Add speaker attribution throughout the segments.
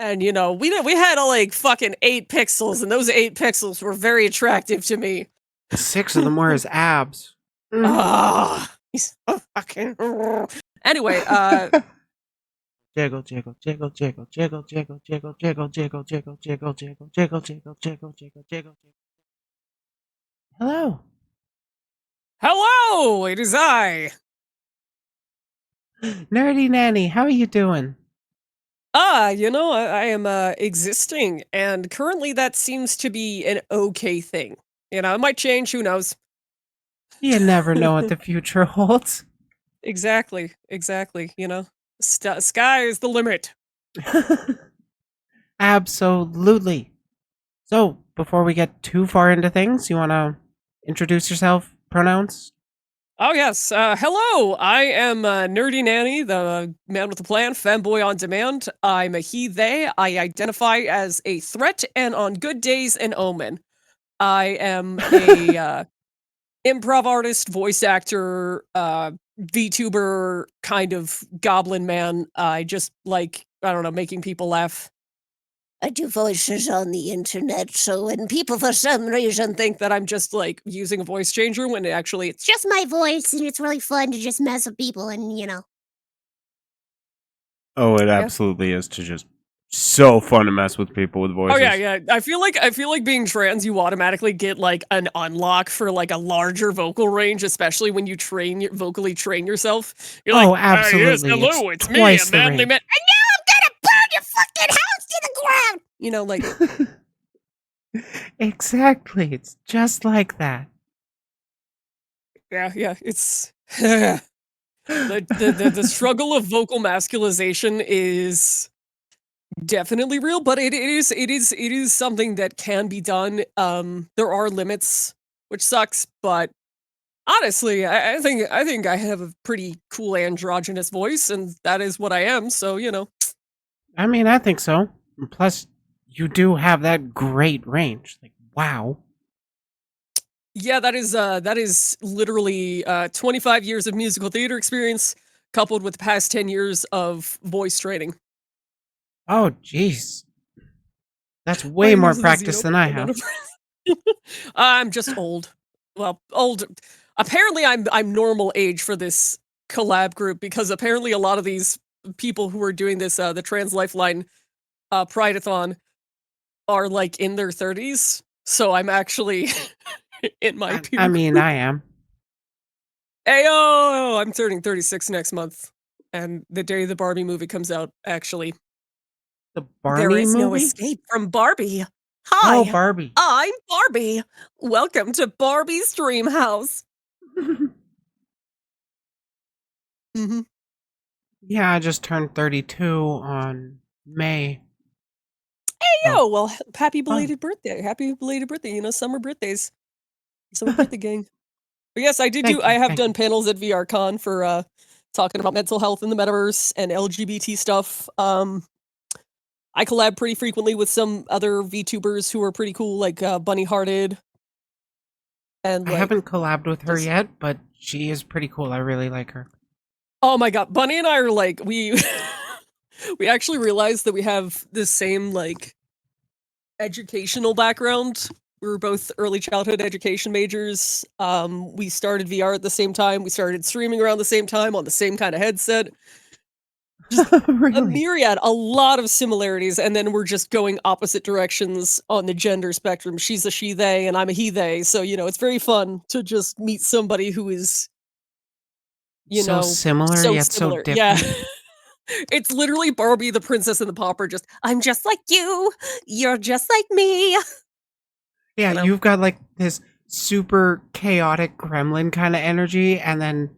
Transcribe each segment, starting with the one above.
Speaker 1: And, we had, like, fucking 8 pixels, and those 8 pixels were very attractive to me.
Speaker 2: 6 of them were his abs. Mm.
Speaker 1: Ah, he's so fucking Anyway,
Speaker 2: Jiggle, jiggle, jiggle, jiggle, jiggle, jiggle, jiggle, jiggle, jiggle, jiggle, jiggle, jiggle, jiggle, jiggle, jiggle, jiggle, jiggle. Hello.
Speaker 1: hello, it is I.
Speaker 2: Nerdy Nanny, how are you doing?
Speaker 1: I am, existing, and currently that seems to be an okay thing. It might change, who knows?
Speaker 2: You never know what the future holds.
Speaker 1: Exactly, sky is the limit.
Speaker 2: Absolutely. So, before we get too far into things, you want to introduce yourself, pronouns?
Speaker 1: Oh, yes, hello, I am, Nerdy Nanny, the man with the plan, femboy on demand. I'm a he, they. I identify as a threat, and on good days, an omen. I am a, improv artist, voice actor, VTuber, kind of goblin man. I just like, I don't know, making people laugh. I do voices on the internet, so when people for some reason think that I'm just like using a voice changer when actually it's just my voice and it's really fun to just mess with people and.
Speaker 2: Oh, it
Speaker 1: Yeah.
Speaker 2: absolutely is to just so fun to mess with people with
Speaker 1: Oh yeah,
Speaker 2: voices.
Speaker 1: yeah. I feel like being trans, you automatically get like an unlock for like a larger vocal range, especially when you vocally train yourself. You're like,
Speaker 2: Oh,
Speaker 1: yes,
Speaker 2: absolutely. It's
Speaker 1: hello, it's me, a
Speaker 2: twice the
Speaker 1: manly man.
Speaker 2: range.
Speaker 1: And now I'm gonna burn your fucking house to the ground. Like
Speaker 2: Exactly. It's just like that.
Speaker 1: yeah, it's the struggle of vocal masculization is definitely real, but it is something that can be done. There are limits, which sucks, but honestly, I think I have a pretty cool androgynous voice, and that is what I am. So.
Speaker 2: I mean, I think so. And plus, you do have that great range. Like, wow.
Speaker 1: Yeah, that is literally 25 years of musical theater experience coupled with the past 10 years of voice training.
Speaker 2: Oh, jeez. That's
Speaker 1: My
Speaker 2: way
Speaker 1: name
Speaker 2: more
Speaker 1: is
Speaker 2: practice
Speaker 1: Xeno.
Speaker 2: than I
Speaker 1: I'm not
Speaker 2: have.
Speaker 1: a I'm just old. Well, old. Apparently, I'm normal age for this collab group because apparently a lot of these people who are doing this the Trans Lifeline Prideathon are like in their 30s. So I'm actually in my
Speaker 2: I
Speaker 1: peer
Speaker 2: mean,
Speaker 1: group.
Speaker 2: I am.
Speaker 1: Ayo! I'm turning 36 next month, and the day the Barbie movie comes out, actually.
Speaker 2: The
Speaker 1: There
Speaker 2: Barney
Speaker 1: is no
Speaker 2: movie?
Speaker 1: escape from Barbie.
Speaker 2: Oh,
Speaker 1: Hi,
Speaker 2: Barbie.
Speaker 1: I'm Barbie. Welcome to Barbie's Dream House. Mhm.
Speaker 2: Yeah, I just turned 32 on May. So,
Speaker 1: Yo, well, happy
Speaker 2: fun.
Speaker 1: belated birthday. Happy belated birthday, summer birthdays. Summer birthday gang. But yes,
Speaker 2: Thank
Speaker 1: I
Speaker 2: you.
Speaker 1: have
Speaker 2: Thank
Speaker 1: done
Speaker 2: you.
Speaker 1: panels at VRCon for, talking about mental health in the metaverse and LGBT stuff. I collab pretty frequently with some other VTubers who are pretty cool, like, Bunny Hearted and,
Speaker 2: I
Speaker 1: like,
Speaker 2: haven't collabed with her
Speaker 1: just
Speaker 2: yet, but she is pretty cool. I really like her.
Speaker 1: oh my god, Bunny and I are, like, we we actually realized that we have the same, like, educational background. We were both early childhood education majors. We started VR at the same time. We started streaming around the same time on the same kinda headset. Just a
Speaker 2: Really?
Speaker 1: myriad, a lot of similarities, and then we're just going opposite directions on the gender spectrum. She's a she they and I'm a he they. So, it's very fun to just meet somebody who is, you
Speaker 2: So
Speaker 1: know,
Speaker 2: similar
Speaker 1: so
Speaker 2: yet so
Speaker 1: similar. Yeah.
Speaker 2: different.
Speaker 1: It's literally Barbie, the Princess and the Pauper, just I'm just like you. You're just like me.
Speaker 2: Yeah,
Speaker 1: You know?
Speaker 2: you've got like this super chaotic gremlin kind of energy, and then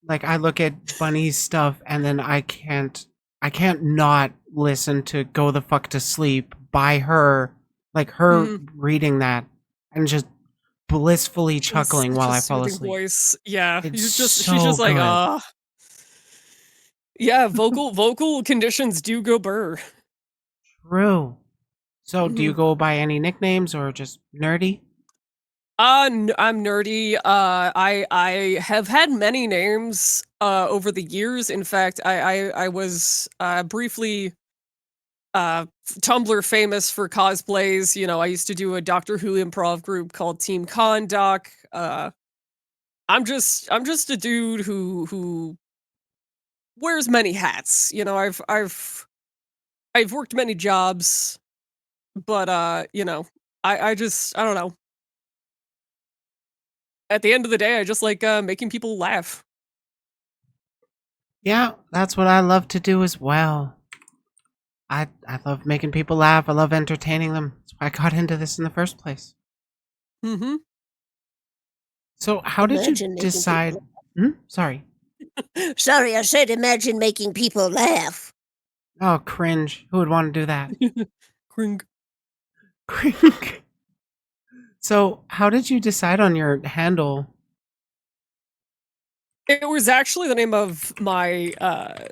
Speaker 2: like I look at Bunny's stuff and then I can't not listen to Go the Fuck to Sleep by her, like her
Speaker 1: Mhm.
Speaker 2: reading that and just blissfully
Speaker 1: It's
Speaker 2: chuckling
Speaker 1: such
Speaker 2: while
Speaker 1: a
Speaker 2: I fall
Speaker 1: soothing
Speaker 2: asleep.
Speaker 1: voice. Yeah.
Speaker 2: It's
Speaker 1: She's
Speaker 2: so
Speaker 1: just like,
Speaker 2: good.
Speaker 1: ah. Yeah, vocal conditions do go burr.
Speaker 2: True. So, do you
Speaker 1: Mhm.
Speaker 2: go by any nicknames or just nerdy?
Speaker 1: I'm nerdy. I have had many names over the years. In fact, I was briefly Tumblr famous for cosplays. I used to do a Doctor Who improv group called Team Condoc. I'm just a dude who wears many hats. I've worked many jobs, but I don't know. At the end of the day, I just like making people laugh.
Speaker 2: Yeah, that's what I love to do as well. I love making people laugh. I love entertaining them. That's why I got into this in the first place.
Speaker 1: Mhm.
Speaker 2: So, how did you
Speaker 3: Imagine making
Speaker 2: decide?
Speaker 3: people
Speaker 2: Sorry.
Speaker 3: Sorry, I said imagine making people laugh.
Speaker 2: Oh, cringe. Who would want to do that?
Speaker 1: Cring.
Speaker 2: Cringe. So, how did you decide on your handle?
Speaker 1: It was actually the name of my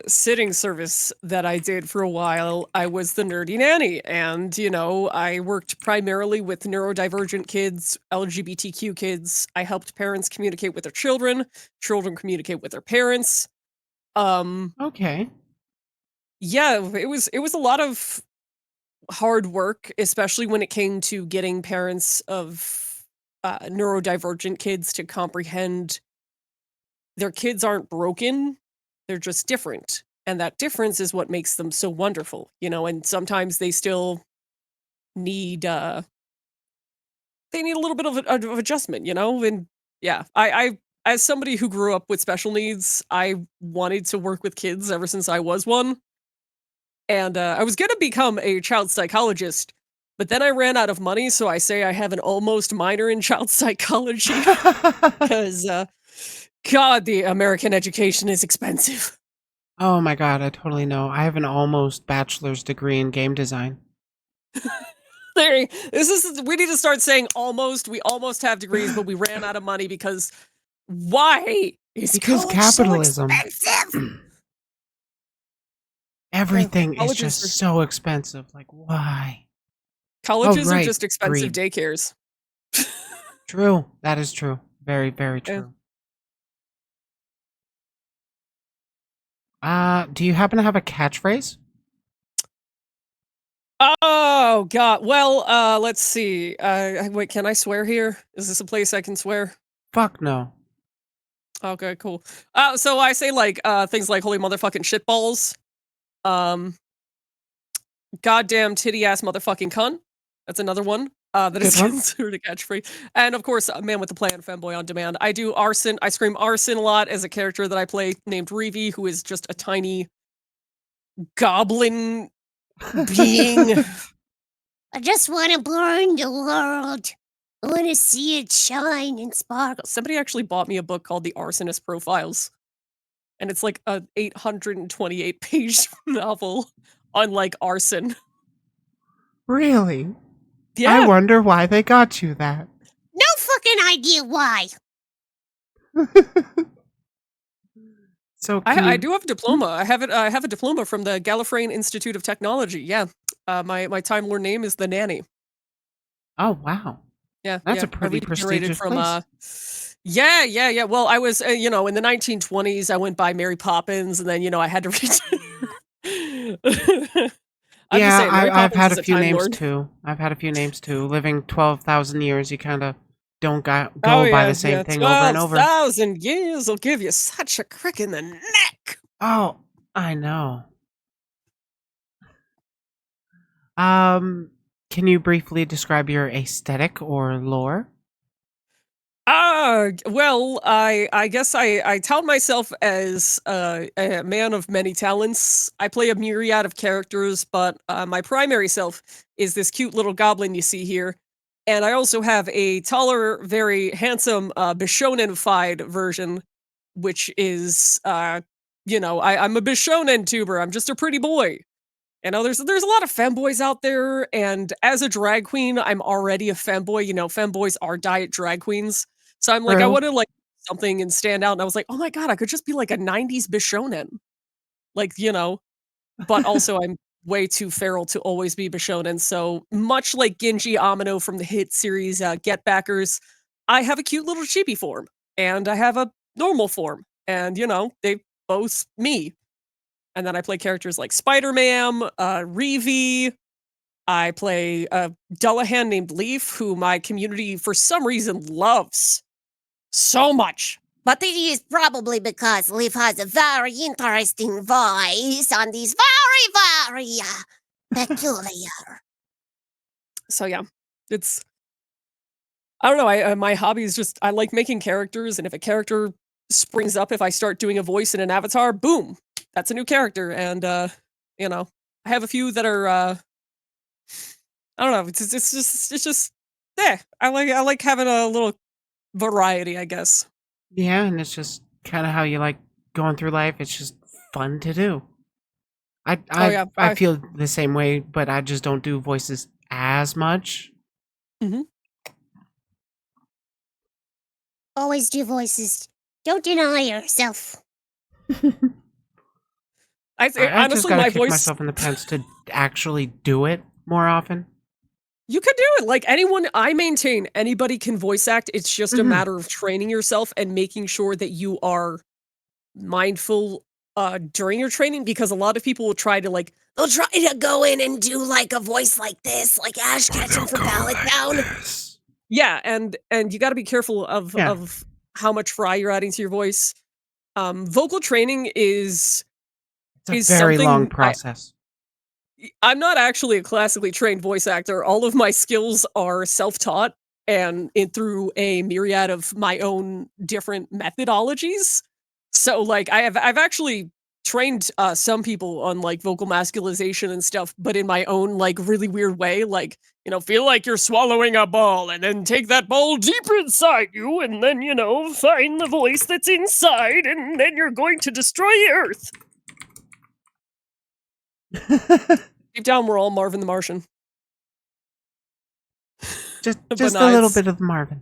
Speaker 1: sitting service that I did for a while. I was the Nerdy Nanny, and I worked primarily with neurodivergent kids, LGBTQ kids. I helped parents communicate with their children, children communicate with their parents. Um,
Speaker 2: Okay.
Speaker 1: yeah, it was a lot of hard work, especially when it came to getting parents of neurodivergent kids to comprehend their kids aren't broken, they're just different. And that difference is what makes them so wonderful, and sometimes they still need they need a little bit of adjustment, and yeah, I as somebody who grew up with special needs, I wanted to work with kids ever since I was one. And I was gonna become a child psychologist, but then I ran out of money, so I say I have an almost minor in child psychology because God, the American education is expensive.
Speaker 2: Oh my god, I totally know. I have an almost bachelor's degree in game design.
Speaker 1: We need to start saying almost. We almost have degrees, but we ran out of money because why is
Speaker 2: Because
Speaker 1: college so
Speaker 2: capitalism.
Speaker 1: expensive?
Speaker 2: Everything is
Speaker 1: Colleges
Speaker 2: just
Speaker 1: are
Speaker 2: so expensive. Like, why? Oh,
Speaker 1: colleges are
Speaker 2: right.
Speaker 1: just expensive
Speaker 2: Greed.
Speaker 1: daycares.
Speaker 2: True. That is true. Very, very
Speaker 1: Yeah.
Speaker 2: true. Do you happen to have a catchphrase?
Speaker 1: Oh God. Well, let's see. Wait, can I swear here? Is this a place I can swear?
Speaker 2: Fuck no.
Speaker 1: Okay, cool. So I say like things like holy motherfucking shitballs. Um, goddamn titty ass motherfucking cunt. That's another one. That
Speaker 2: Good
Speaker 1: is
Speaker 2: one.
Speaker 1: considered a catchphrase. And of course, Man with the Plan, Femboy on Demand. I do arson. I scream arson a lot as a character that I play named Reevy, who is just a tiny goblin being.
Speaker 3: I just want to burn the world. I want to see it shine and sparkle.
Speaker 1: Somebody actually bought me a book called The Arsonist Profiles, and it's like a 828-page novel on like arson.
Speaker 2: Really? I
Speaker 1: Yeah,
Speaker 2: wonder why they got you that.
Speaker 3: No fucking idea why.
Speaker 2: So
Speaker 1: I,
Speaker 2: can
Speaker 1: I
Speaker 2: you?
Speaker 1: do have a diploma. I have it. I have a diploma from the Gallifreyan Institute of Technology. Yeah, my Time Lord name is the Nanny.
Speaker 2: Oh wow,
Speaker 1: Yeah,
Speaker 2: that's
Speaker 1: yeah.
Speaker 2: a
Speaker 1: I
Speaker 2: pretty
Speaker 1: regenerated
Speaker 2: prestigious
Speaker 1: from
Speaker 2: place.
Speaker 1: yeah, yeah, yeah. Well, I was in the 1920s. I went by Mary Poppins, and then I had to. I'm just
Speaker 2: Yeah,
Speaker 1: saying, Mary
Speaker 2: I've
Speaker 1: Poppins
Speaker 2: had a
Speaker 1: is a
Speaker 2: few
Speaker 1: Time
Speaker 2: names
Speaker 1: Lord.
Speaker 2: too. I've had a few names too. Living 12,000 years, you kind of don't
Speaker 1: Oh
Speaker 2: go by the
Speaker 1: yeah,
Speaker 2: same
Speaker 1: yeah.
Speaker 2: thing over and over.
Speaker 1: 12,000 years will give you such a crick in the neck.
Speaker 2: Oh, I know. Um, can you briefly describe your aesthetic or lore?
Speaker 1: Well, I guess I tout myself as a man of many talents. I play a myriad of characters, but my primary self is this cute little goblin you see here. And I also have a taller, very handsome, Bishonen-fied version, which is, I'm a Bishonen tuber. I'm just a pretty boy. There's a lot of femboys out there, and as a drag queen, I'm already a femboy. Femboys are diet drag queens. So I'm like, I
Speaker 2: True.
Speaker 1: wanna, like, something and stand out, and I was like, "Oh my god, I could just be like a '90s Bishonen." Like, but also I'm way too feral to always be Bishonen, so much like Genji Amino from the hit series, Get Backers, I have a cute little chibi form, and I have a normal form, and, they both me. And then I play characters like Spider-Man, Reeve. I play a Dullahan named Leaf, who my community, for some reason, loves so much.
Speaker 3: But it is probably because Leaf has a very interesting voice and is very, very peculiar.
Speaker 1: So yeah, it's I don't know. I my hobby is just I like making characters, and if a character springs up, if I start doing a voice in an avatar, boom, that's a new character. And you know, I have a few that are I don't know. It's just I like having a little variety, I guess.
Speaker 2: Yeah, and it's just kind of how you like going through life. It's just fun to do. I
Speaker 1: Oh
Speaker 2: I
Speaker 1: yeah,
Speaker 2: I feel the same way, but I just don't do voices as much.
Speaker 1: mhm.
Speaker 3: Always do voices. Don't deny yourself.
Speaker 1: I say
Speaker 2: I just
Speaker 1: honestly,
Speaker 2: gotta
Speaker 1: my
Speaker 2: kick
Speaker 1: voice.
Speaker 2: myself in the pants to actually do it more often.
Speaker 1: You could do it. Like anyone, I maintain anybody can voice act. It's just a
Speaker 2: Mhm.
Speaker 1: matter of training yourself and making sure that you are mindful during your training, because a lot of people will try to like
Speaker 3: They'll try to go in and do like a voice like this, like Ash Ketchum from Pallet Town.
Speaker 2: This.
Speaker 1: yeah, and you got to be careful of
Speaker 2: Yeah,
Speaker 1: how much fry you're adding to your voice. Vocal training
Speaker 2: it's a
Speaker 1: is
Speaker 2: very long
Speaker 1: something
Speaker 2: process.
Speaker 1: I'm not actually a classically trained voice actor. All of my skills are self-taught and through a myriad of my own different methodologies. So like I've actually trained some people on like vocal masculization and stuff, but in my own like really weird way, like, feel like you're swallowing a ball and then take that ball deep inside you and then, find the voice that's inside and then you're going to destroy the earth. Deep down we're all Marvin the Martian.
Speaker 2: just
Speaker 1: But
Speaker 2: just
Speaker 1: no,
Speaker 2: a little
Speaker 1: it's
Speaker 2: bit of Marvin.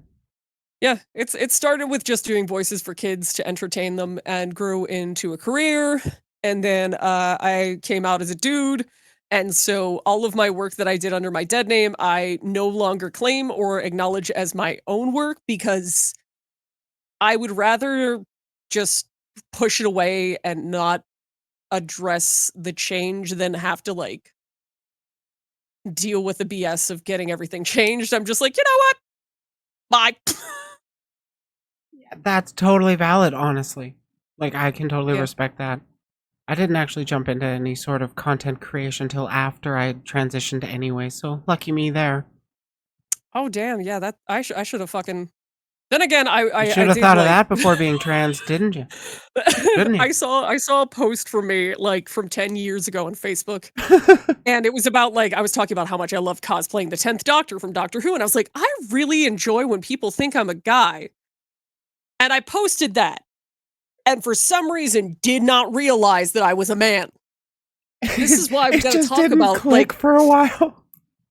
Speaker 1: yeah, it started with just doing voices for kids to entertain them and grew into a career. And then I came out as a dude. And so all of my work that I did under my dead name, I no longer claim or acknowledge as my own work because I would rather just push it away and not address the change than have to like deal with the BS of getting everything changed. I'm just like, you know what? Bye.
Speaker 2: That's totally valid, honestly. Like, I can totally
Speaker 1: Yeah.
Speaker 2: respect that. I didn't actually jump into any sort of content creation till after I transitioned anyway, so lucky me there.
Speaker 1: Oh damn, yeah, that I should have fucking. Then again,
Speaker 2: You
Speaker 1: I
Speaker 2: should have
Speaker 1: did
Speaker 2: thought of
Speaker 1: like.
Speaker 2: that before being trans, didn't you? Shouldn't you?
Speaker 1: I saw a post from me like from 10 years ago on Facebook, and it was about like I was talking about how much I love cosplaying the 10th Doctor from Doctor Who, and I was like, I really enjoy when people think I'm a guy, and I posted that, and for some reason did not realize that I was a man. This is why we
Speaker 2: It
Speaker 1: got to
Speaker 2: just
Speaker 1: talk
Speaker 2: didn't
Speaker 1: about
Speaker 2: click for a while.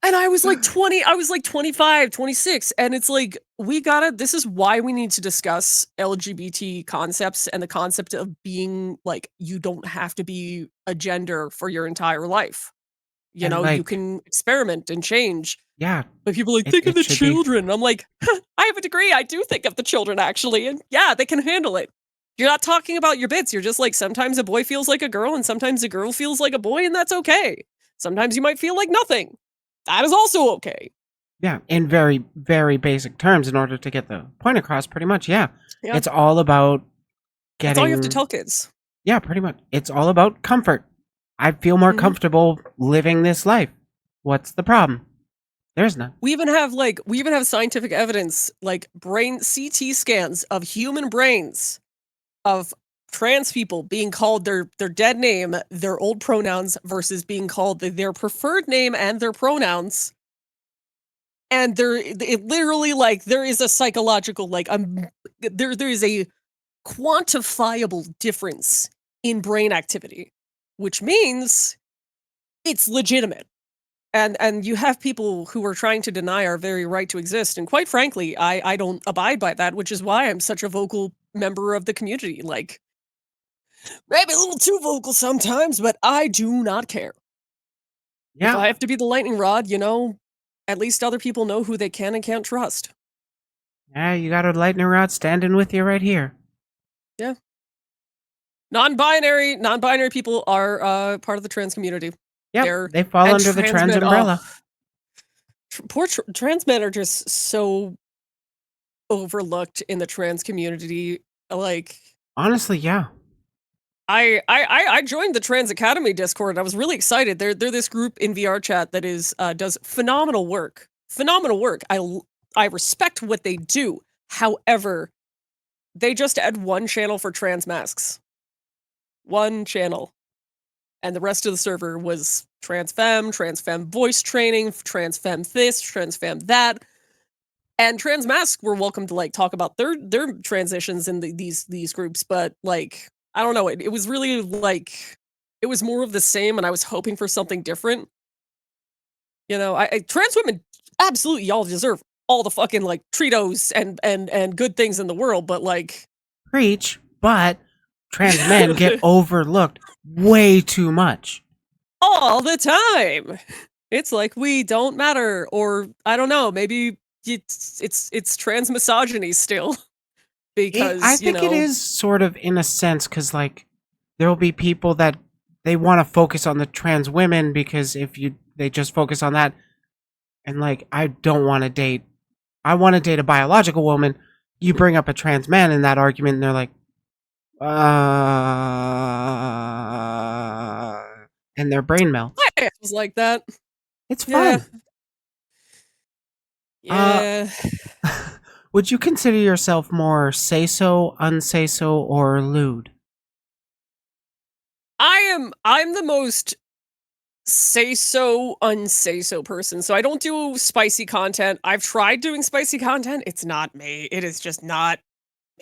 Speaker 1: And I was like 20, I was like 25, 26, and it's like, this is why we need to discuss LGBT concepts and the concept of being like, you don't have to be a gender for your entire life.
Speaker 2: And,
Speaker 1: You
Speaker 2: like,
Speaker 1: can experiment and change.
Speaker 2: yeah,
Speaker 1: But people are like,
Speaker 2: it
Speaker 1: think of
Speaker 2: it
Speaker 1: the
Speaker 2: should be
Speaker 1: children. I'm like, I have a degree. I do think of the children actually. And yeah, they can handle it. You're not talking about your bits. You're just like, sometimes a boy feels like a girl and sometimes a girl feels like a boy, and that's okay. Sometimes you might feel like nothing. That is also okay.
Speaker 2: yeah, in very, very basic terms in order to get the point across, pretty much, yeah.
Speaker 1: Yeah.
Speaker 2: It's all about
Speaker 1: That's all you have to
Speaker 2: getting
Speaker 1: tell kids.
Speaker 2: yeah, pretty much. It's all about comfort. I feel more
Speaker 1: Mhm.
Speaker 2: comfortable living this life. What's the problem? There's none.
Speaker 1: We even have scientific evidence, like brain CT scans of human brains of trans people being called their dead name, their old pronouns versus being called their preferred name and their pronouns. And it literally like there is a psychological like there is a quantifiable difference in brain activity, which means it's legitimate. And you have people who are trying to deny our very right to exist, and quite frankly, I don't abide by that, which is why I'm such a vocal member of the community, like, maybe a little too vocal sometimes, but I do not care. If
Speaker 2: Yeah.
Speaker 1: I have to be the lightning rod, at least other people know who they can and can't trust.
Speaker 2: Yeah, you got a lightning rod standing with you right here.
Speaker 1: Yeah. Non-binary people are part of the trans community.
Speaker 2: Yep,
Speaker 1: They're
Speaker 2: they fall
Speaker 1: and
Speaker 2: under the
Speaker 1: trans
Speaker 2: trans
Speaker 1: men.
Speaker 2: umbrella.
Speaker 1: Poor trans men are just so overlooked in the trans community. Like,
Speaker 2: Honestly, yeah.
Speaker 1: I joined the Trans Academy Discord. And I was really excited. They're this group in VR chat that is does phenomenal work. Phenomenal work. I respect what they do. However, they just had one channel for trans masks. One channel. And the rest of the server was trans femme voice training, trans femme this, trans femme that. And trans masks were welcome to like talk about their transitions in these groups, but like I don't know, it was really like it was more of the same, and I was hoping for something different. You know, I trans women absolutely y'all deserve all the fucking like Tritos and good things in the world, but like
Speaker 2: Preach, but trans men get overlooked way too much.
Speaker 1: all the time. It's like we don't matter, or I don't know, maybe it's trans misogyny still
Speaker 2: I
Speaker 1: because, you
Speaker 2: think it
Speaker 1: know,
Speaker 2: is sort of in a sense because, like, there will be people that they want to focus on the trans women because they just focus on that, and like, I don't want to date. I want to date a biological woman. You bring up a trans man in that argument, and they're like, and their brain melts.
Speaker 1: it was like that.
Speaker 2: It's
Speaker 1: Yeah.
Speaker 2: fun.
Speaker 1: Yeah.
Speaker 2: Would you consider yourself more say so, unsay so, or lewd?
Speaker 1: I'm the most say so, unsay so person. So I don't do spicy content. I've tried doing spicy content. It's not me. It is just not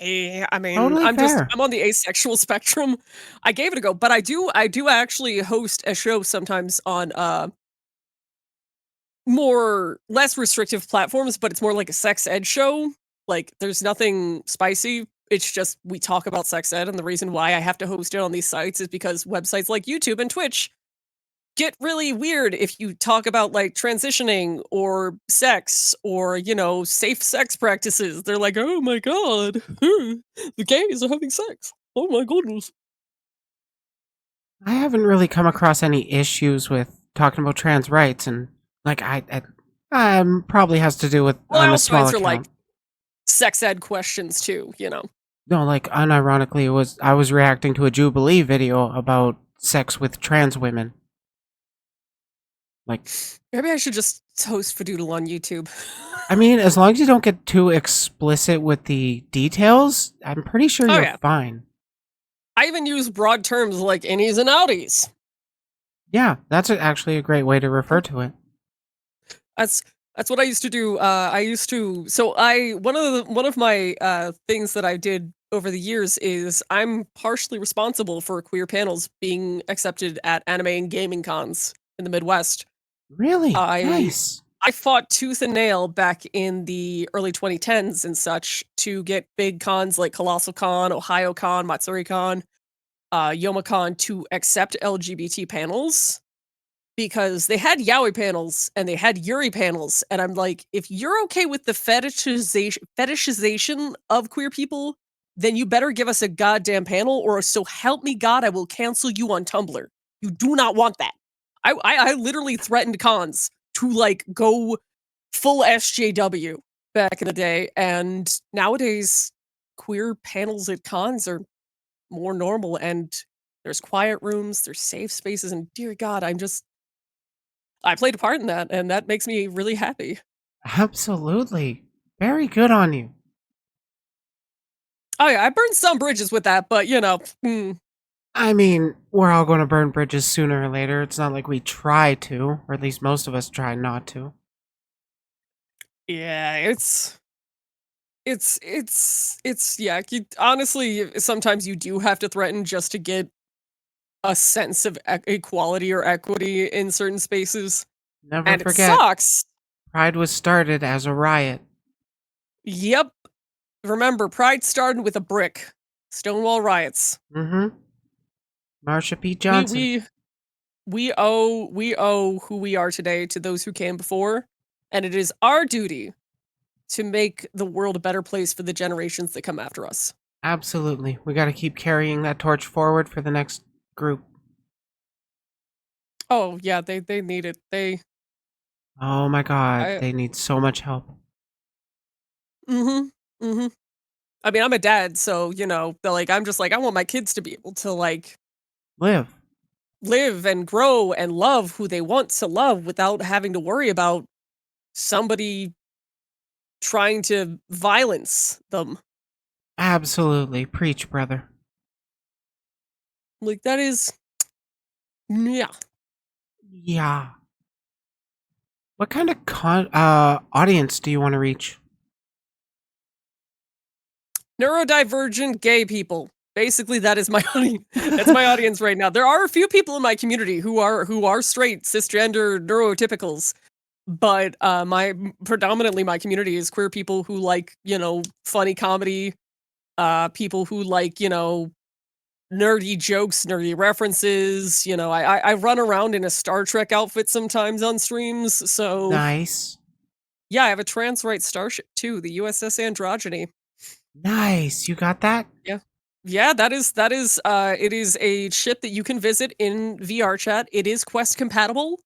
Speaker 1: me. I mean,
Speaker 2: Totally fair.
Speaker 1: I'm on the asexual spectrum. I gave it a go, but I do actually host a show sometimes on more less restrictive platforms, but it's more like a sex ed show. Like there's nothing spicy. It's just we talk about sex ed, and the reason why I have to host it on these sites is because websites like YouTube and Twitch get really weird if you talk about like transitioning or sex or, you know, safe sex practices. They're like, "Oh my god. The gays are having sex. Oh my goodness."
Speaker 2: I haven't really come across any issues with talking about trans rights, and like probably has to do with
Speaker 1: Well, I
Speaker 2: I'm a
Speaker 1: also
Speaker 2: small
Speaker 1: answer like
Speaker 2: account.
Speaker 1: sex ed questions too, you know.
Speaker 2: No, like unironically, I was reacting to a Jubilee video about sex with trans women. Like,
Speaker 1: Maybe I should just host Fadoodle on YouTube.
Speaker 2: I mean, as long as you don't get too explicit with the details, I'm pretty sure
Speaker 1: Oh
Speaker 2: you're
Speaker 1: yeah.
Speaker 2: fine.
Speaker 1: I even use broad terms like innies and outies.
Speaker 2: Yeah, that's actually a great way to refer to it.
Speaker 1: That's that's what I used to do. I used to so I one of my things that I did over the years is I'm partially responsible for queer panels being accepted at anime and gaming cons in the Midwest.
Speaker 2: Really?
Speaker 1: I
Speaker 2: Nice.
Speaker 1: I fought tooth and nail back in the early 2010s and such to get big cons like Colossal Con, Ohio Con, Matsuri Con, YomaCon to accept LGBT panels because they had yaoi panels and they had yuri panels, and I'm like, if you're okay with the fetishization of queer people, then you better give us a goddamn panel, or so help me God, I will cancel you on Tumblr. You do not want that. I literally threatened cons to like go full SJW back in the day, and nowadays queer panels at cons are more normal, and there's quiet rooms, there's safe spaces, and dear God, I played a part in that, and that makes me really happy.
Speaker 2: Absolutely. Very good on you.
Speaker 1: Oh yeah, I burned some bridges with that, but you know,
Speaker 2: I mean, we're all going to burn bridges sooner or later. It's not like we try to, or at least most of us try not to.
Speaker 1: yeah, yeah. Honestly, sometimes you do have to threaten just to get a sense of equality or equity in certain spaces,
Speaker 2: Never
Speaker 1: and it
Speaker 2: forget,
Speaker 1: sucks.
Speaker 2: Pride was started as a riot.
Speaker 1: Yep. Remember, Pride started with a brick. Stonewall riots.
Speaker 2: Mm-hmm. Marsha P.
Speaker 1: We
Speaker 2: Johnson.
Speaker 1: we we owe who we are today to those who came before, and it is our duty to make the world a better place for the generations that come after us.
Speaker 2: Absolutely. We got to keep carrying that torch forward for the next group.
Speaker 1: Oh yeah, they need it.
Speaker 2: Oh my god,
Speaker 1: I
Speaker 2: they need so much help.
Speaker 1: mhm mhm. I mean, I'm a dad, so like I'm just like I want my kids to be able to like
Speaker 2: Live.
Speaker 1: live and grow and love who they want to love without having to worry about somebody trying to violence them.
Speaker 2: Absolutely. Preach, brother.
Speaker 1: Like that is yeah.
Speaker 2: Yeah. What kind of audience do you want to reach?
Speaker 1: Neurodivergent gay people. Basically, that is my that's my audience right now. There are a few people in my community who are straight, cisgender, neurotypicals, but my predominantly my community is queer people who like, funny comedy, people who like, nerdy jokes, nerdy references. I run around in a Star Trek outfit sometimes on streams, so
Speaker 2: Nice.
Speaker 1: yeah, I have a trans right starship too, the USS Androgyny.
Speaker 2: Nice. You got that?
Speaker 1: Yeah. Yeah, that is it is a ship that you can visit in VR chat. It is Quest compatible,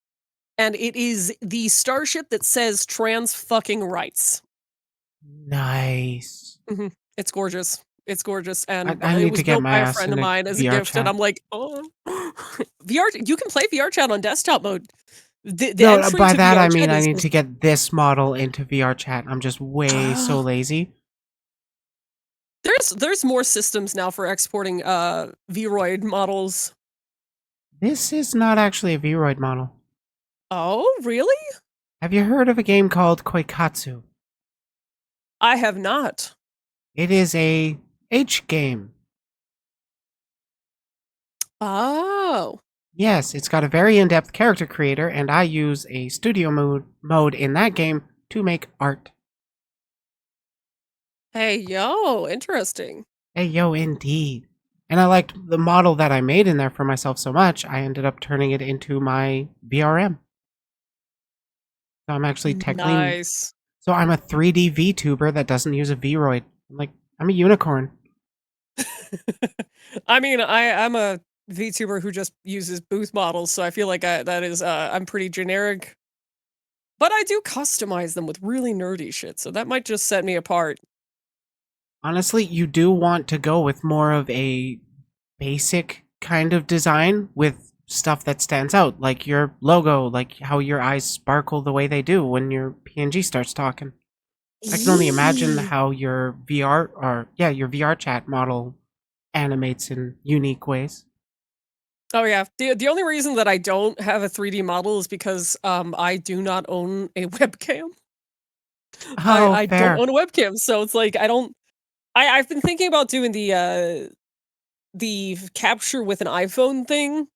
Speaker 1: and it is the starship that says trans fucking rights.
Speaker 2: Nice.
Speaker 1: It's gorgeous. It's gorgeous,
Speaker 2: I,
Speaker 1: and
Speaker 2: I
Speaker 1: it
Speaker 2: need
Speaker 1: was
Speaker 2: to get
Speaker 1: built
Speaker 2: my
Speaker 1: by a
Speaker 2: ass
Speaker 1: friend of
Speaker 2: in a
Speaker 1: mine as a
Speaker 2: VR
Speaker 1: gift, and
Speaker 2: chat.
Speaker 1: I'm like, "Oh." VR you can play VR chat on desktop mode. The
Speaker 2: No,
Speaker 1: entry
Speaker 2: by
Speaker 1: to
Speaker 2: that
Speaker 1: VR
Speaker 2: I mean
Speaker 1: chat
Speaker 2: I
Speaker 1: is
Speaker 2: need to get this model into VR chat. I'm just way so lazy.
Speaker 1: there's more systems now for exporting, Vroid models.
Speaker 2: This is not actually a Vroid model.
Speaker 1: Oh, really?
Speaker 2: Have you heard of a game called Koikatsu?
Speaker 1: I have not.
Speaker 2: It is a H game.
Speaker 1: Oh.
Speaker 2: Yes, it's got a very in-depth character creator, and I use a studio mode in that game to make art.
Speaker 1: Hey, yo, interesting.
Speaker 2: Hey, yo, indeed. And I liked the model that I made in there for myself so much, I ended up turning it into my VRM. So I'm actually technically,
Speaker 1: Nice.
Speaker 2: so I'm a 3D VTuber that doesn't use a Vroid. I'm a unicorn.
Speaker 1: I mean, I'm a VTuber who just uses booth models, so I feel like I'm pretty generic. But I do customize them with really nerdy shit, so that might just set me apart.
Speaker 2: Honestly, you do want to go with more of a basic kind of design with stuff that stands out, like your logo, like how your eyes sparkle the way they do when your PNG starts talking. I can only imagine
Speaker 3: Yee.
Speaker 2: how your your VR chat model animates in unique ways.
Speaker 1: Oh yeah, the only reason that I don't have a 3D model is because I do not own a webcam. I
Speaker 2: Oh,
Speaker 1: I don't
Speaker 2: fair.
Speaker 1: own a webcam, so it's like I don't. I've been thinking about doing the capture with an iPhone thing.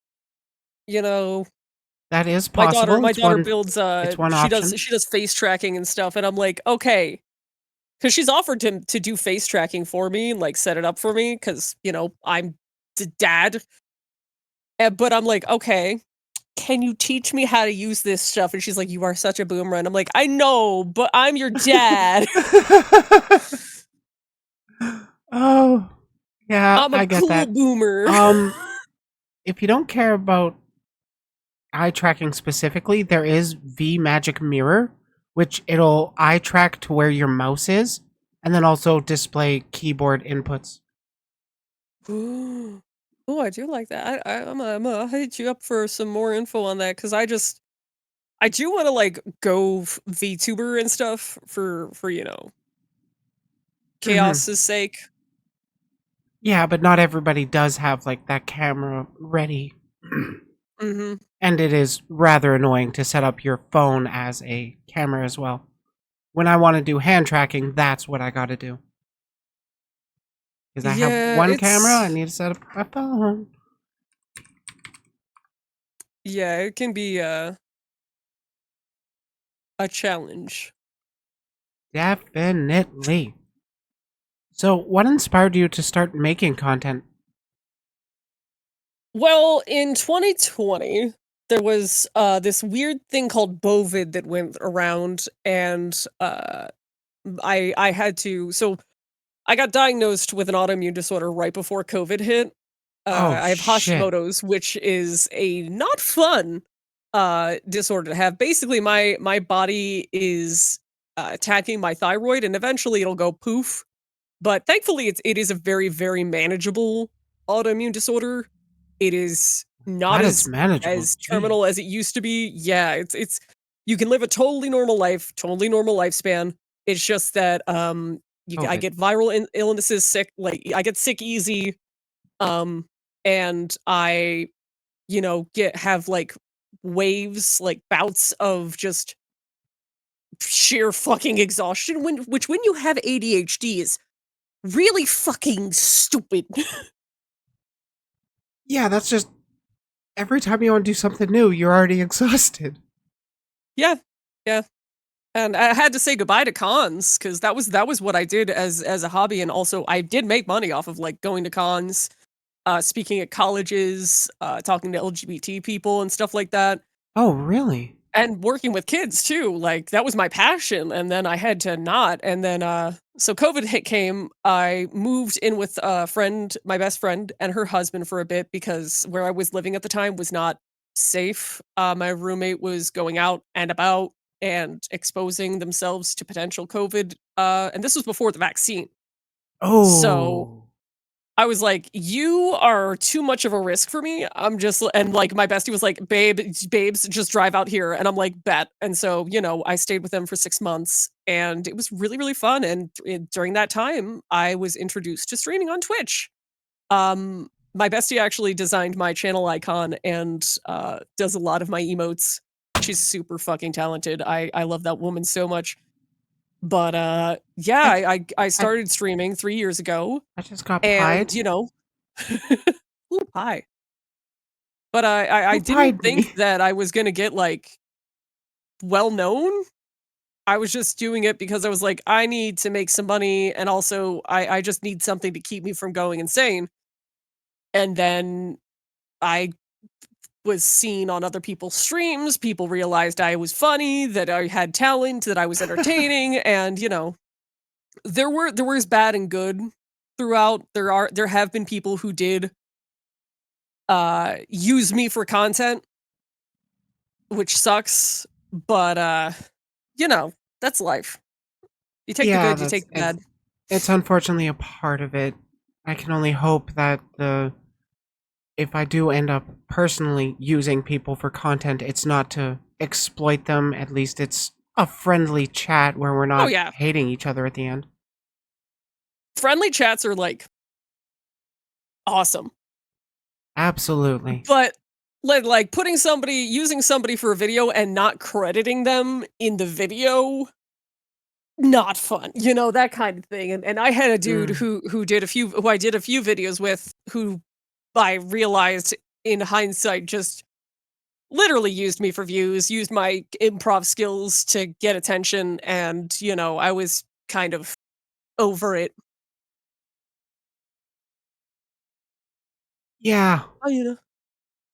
Speaker 1: You know,
Speaker 2: That is
Speaker 1: my daughter
Speaker 2: possible.
Speaker 1: my daughter builds
Speaker 2: It's one
Speaker 1: she does
Speaker 2: option.
Speaker 1: she does face tracking and stuff, and I'm like, okay, because she's offered to do face tracking for me and like set it up for me because I'm the dad. But I'm like, okay, can you teach me how to use this stuff? And she's like, you are such a boomer. And I'm like, I know, but I'm your dad.
Speaker 2: Oh, yeah,
Speaker 1: I'm a
Speaker 2: I get
Speaker 1: cool
Speaker 2: that.
Speaker 1: boomer.
Speaker 2: Um, if you don't care about eye tracking specifically, there is V Magic Mirror, which it'll eye track to where your mouse is, and then also display keyboard inputs.
Speaker 1: Oh, I do like that. I'm gonna hit you up for some more info on that because I do want to like go VTuber and stuff for
Speaker 2: Hmm.
Speaker 1: chaos's sake.
Speaker 2: Yeah, but not everybody does have like that camera ready.
Speaker 1: Hmm.
Speaker 2: And it is rather annoying to set up your phone as a camera as well. When I want to do hand tracking, that's what I got to do. Because I have
Speaker 1: Yeah,
Speaker 2: one camera, I need to set up my phone.
Speaker 1: it can be a challenge.
Speaker 2: Definitely. So, what inspired you to start making content?
Speaker 1: Well, in 2020, there was this weird thing called Bovid that went around, and I had to. So I got diagnosed with an autoimmune disorder right before COVID hit.
Speaker 2: Oh
Speaker 1: I have
Speaker 2: shit.
Speaker 1: Hashimoto's, which is a not fun disorder to have. Basically, my body is attacking my thyroid, and eventually it'll go poof. But thankfully, it is a very very manageable autoimmune disorder. It is not
Speaker 2: Glad it's
Speaker 1: as
Speaker 2: manageable. Jeez.
Speaker 1: terminal as it used to be. Yeah, it's you can live a totally normal life, totally normal lifespan. It's just that I
Speaker 2: COVID.
Speaker 1: get viral illnesses sick, like I get sick easy, um and I, get have like waves, like bouts of just sheer fucking exhaustion when you have ADHD is really fucking stupid.
Speaker 2: Yeah, that's just every time you want to do something new, you're already exhausted.
Speaker 1: Yeah. Yeah. And I had to say goodbye to cons because that was what I did as a hobby, and also I did make money off of like going to cons, speaking at colleges, talking to LGBT people and stuff like that,
Speaker 2: Oh, really?
Speaker 1: and working with kids too. Like that was my passion, and then I had to not, and then so COVID hit came. I moved in with a friend, my best friend, and her husband for a bit because where I was living at the time was not safe. My roommate was going out and about and exposing themselves to potential COVID, and this was before the vaccine. So
Speaker 2: Oh.
Speaker 1: I was like, "You are too much of a risk for me." And like my bestie was like, babes, just drive out here." And I'm like, "Bet." And so, I stayed with them for 6 months and it was really, really fun. And during that time, I was introduced to streaming on Twitch. My bestie actually designed my channel icon and does a lot of my emotes. She's super fucking talented. I love that woman so much. But yeah,
Speaker 2: I,
Speaker 1: I
Speaker 2: I,
Speaker 1: started streaming 3 years ago
Speaker 2: I just got
Speaker 1: and,
Speaker 2: pied.
Speaker 1: ooh, pie. But I
Speaker 2: Who
Speaker 1: didn't
Speaker 2: pied
Speaker 1: think
Speaker 2: me?
Speaker 1: that I was gonna get, like, well known. I was just doing it because I was like, "I need to make some money, and also I just need something to keep me from going insane." And then I was seen on other people's streams, people realized I was funny, that I had talent, that I was entertaining, and, there was bad and good throughout. There have been people who did use me for content, which sucks, but you know, that's life. You take the
Speaker 2: Yeah,
Speaker 1: good, you
Speaker 2: that's
Speaker 1: take the bad.
Speaker 2: it's unfortunately a part of it. I can only hope that the if I do end up personally using people for content, it's not to exploit them. At least it's a friendly chat where we're
Speaker 1: Oh
Speaker 2: not
Speaker 1: yeah.
Speaker 2: hating each other at the end.
Speaker 1: Friendly chats are like awesome.
Speaker 2: Absolutely.
Speaker 1: But like putting somebody using somebody for a video and not crediting them in the video, not fun. That kind of thing. And I had a dude
Speaker 2: Mm.
Speaker 1: who I did a few videos with who I realized in hindsight just literally used me for views, used my improv skills to get attention, and, I was kind of over it.
Speaker 2: Yeah.
Speaker 1: Oh,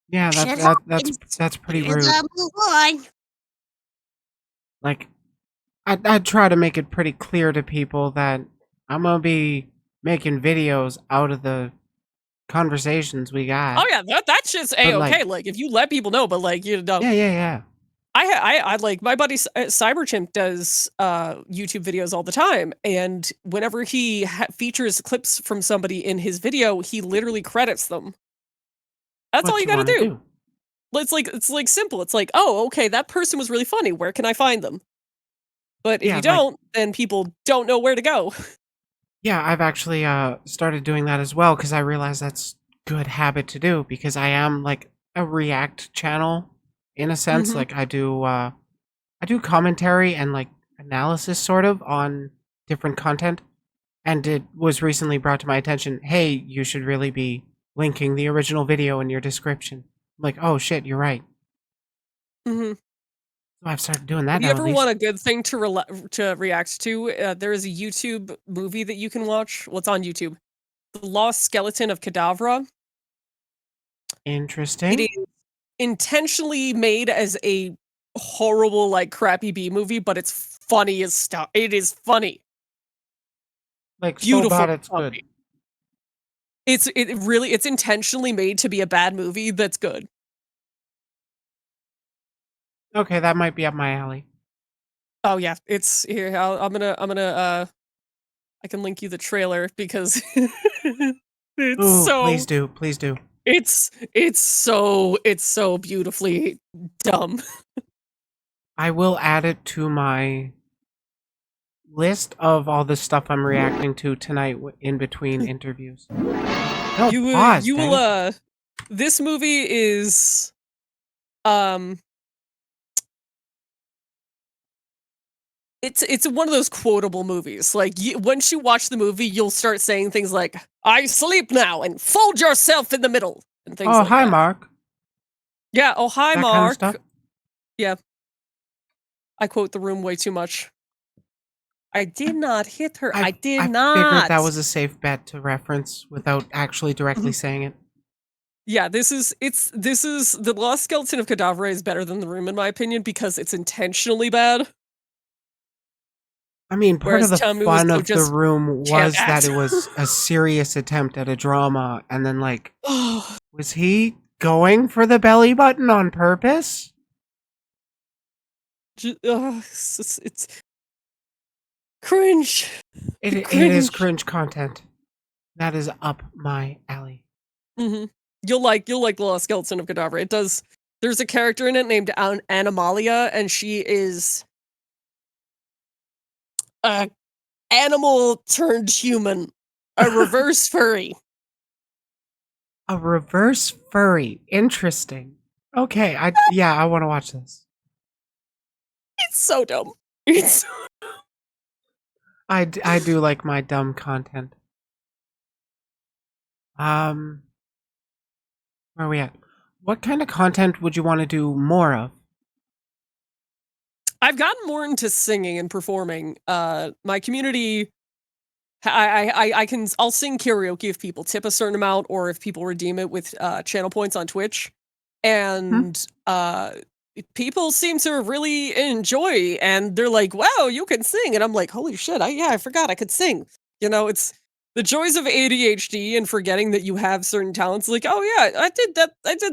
Speaker 2: Yeah,
Speaker 3: Shit happens.
Speaker 2: that's
Speaker 3: You
Speaker 2: pretty rude.
Speaker 3: gotta move on.
Speaker 2: Like I try to make it pretty clear to people that I'm gonna be making videos out of the conversations we got.
Speaker 1: Oh, yeah, that's just
Speaker 2: But
Speaker 1: A-okay,
Speaker 2: like,
Speaker 1: like, if you let people know, but, like,
Speaker 2: yeah.
Speaker 1: I like, my buddy Cyberchimp does, YouTube videos all the time, and whenever he features clips from somebody in his video, he literally credits them. That's all
Speaker 2: What
Speaker 1: you
Speaker 2: you
Speaker 1: gotta
Speaker 2: want to
Speaker 1: do.
Speaker 2: do?
Speaker 1: It's like simple. It's like, "Oh, okay, that person was really funny. Where can I find them?" But if
Speaker 2: Yeah,
Speaker 1: you
Speaker 2: like
Speaker 1: don't, then people don't know where to go.
Speaker 2: yeah, I've actually started doing that as well because I realize that's good habit to do because I am like a react channel in a sense.
Speaker 1: Mhm.
Speaker 2: Like I do commentary and like analysis sort of on different content. And it was recently brought to my attention, hey, you should really be linking the original video in your description. I'm like, oh shit, you're right.
Speaker 1: Mhm.
Speaker 2: So I've started doing
Speaker 1: If
Speaker 2: that
Speaker 1: you
Speaker 2: now at
Speaker 1: ever want
Speaker 2: least.
Speaker 1: a good thing to react to, there is a YouTube movie that you can watch. Well, it's on YouTube. The Lost Skeleton of Cadavra. It is
Speaker 2: Interesting.
Speaker 1: intentionally made as a horrible, like, crappy B movie, but it's funny as stuff. It is funny.
Speaker 2: Like so
Speaker 1: Beautiful
Speaker 2: bad it's good.
Speaker 1: comedy. It's intentionally made to be a bad movie that's good.
Speaker 2: Okay, that might be up my alley.
Speaker 1: Oh yeah, it's here. I can link you the trailer because it's
Speaker 2: Ooh,
Speaker 1: so
Speaker 2: please do, please do.
Speaker 1: it's so beautifully dumb.
Speaker 2: I will add it to my list of all the stuff I'm reacting to tonight in between interviews. No, pause,
Speaker 1: You
Speaker 2: dang
Speaker 1: will
Speaker 2: it.
Speaker 1: this movie is um it's one of those quotable movies. Like once you watch the movie, you'll start saying things like "I sleep now" and "Fold yourself in the middle" and things
Speaker 2: Oh,
Speaker 1: like
Speaker 2: hi,
Speaker 1: that.
Speaker 2: Mark.
Speaker 1: Yeah. Oh, hi,
Speaker 2: That kind of stuff.
Speaker 1: Mark. Yeah. I quote the room way too much. I did not hit her. I did
Speaker 2: I figured that
Speaker 1: not.
Speaker 2: was a safe bet to reference without actually directly
Speaker 1: Mhm.
Speaker 2: saying it.
Speaker 1: Yeah, this is the Lost Skeleton of Cadavre is better than the room in my opinion because it's intentionally bad.
Speaker 2: I mean, part of
Speaker 1: Whereas
Speaker 2: the
Speaker 1: Town Movies
Speaker 2: fun
Speaker 1: so
Speaker 2: of the
Speaker 1: just
Speaker 2: room
Speaker 1: can't
Speaker 2: was that
Speaker 1: act.
Speaker 2: it was a serious attempt at a drama, and then, like,
Speaker 1: Oh,
Speaker 2: was he going for the belly button on purpose?
Speaker 1: it's cringe.
Speaker 2: It is
Speaker 1: Cringe.
Speaker 2: cringe content. That is up my alley.
Speaker 1: hmm you'll like the Lost Skeleton of Cadavre. It does. There's a character in it named Animalia, and she is a animal turned human, a reverse furry.
Speaker 2: A reverse furry. Interesting. Okay, I want to watch this.
Speaker 1: It's so dumb. It's
Speaker 2: I do like my dumb content. Um, where are we at? What kind of content would you want to do more of?
Speaker 1: I've gotten more into singing and performing. My community, I'll sing karaoke if people tip a certain amount or if people redeem it with channel points on Twitch,
Speaker 2: Hmm?
Speaker 1: and people seem to really enjoy. And they're like, "Wow, you can sing!" And I'm like, "Holy shit! I forgot I could sing." You know, it's the joys of ADHD and forgetting that you have certain talents. Like, oh yeah, I did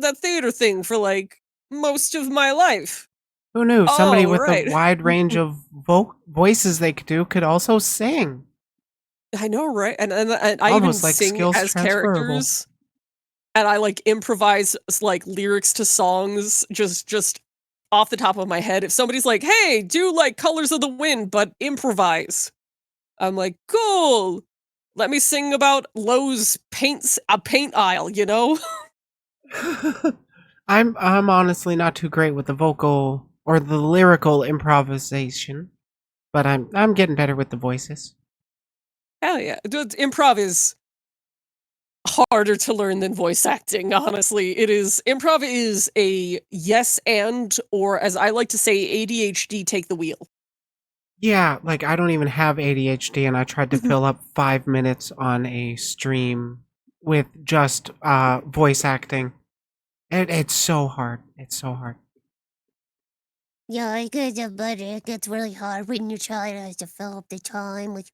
Speaker 1: that theater thing for like most of my life.
Speaker 2: Who knew somebody
Speaker 1: Oh,
Speaker 2: with a
Speaker 1: right.
Speaker 2: wide range of voices they could do could also sing?
Speaker 1: I know, right? And I even
Speaker 2: Almost like
Speaker 1: sing
Speaker 2: skills
Speaker 1: as
Speaker 2: transferable.
Speaker 1: characters, and I like improvise like lyrics to songs just off the top of my head. If somebody's like, "Hey, do like Colors of the Wind, but improvise," I'm like, "Cool. Let me sing about Lowe's paints a paint aisle," you know?
Speaker 2: I'm honestly not too great with the vocal or the lyrical improvisation, but I'm getting better with the voices.
Speaker 1: Hell yeah. Improv is harder to learn than voice acting, honestly. It is improv is a yes and, or as I like to say, ADHD take the wheel.
Speaker 2: Yeah, like I don't even have ADHD, and I tried to fill up 5 minutes on a stream with just voice acting. It's so hard. It's so hard.
Speaker 3: Yeah, I get it, but it gets really hard when you try to fill up the time with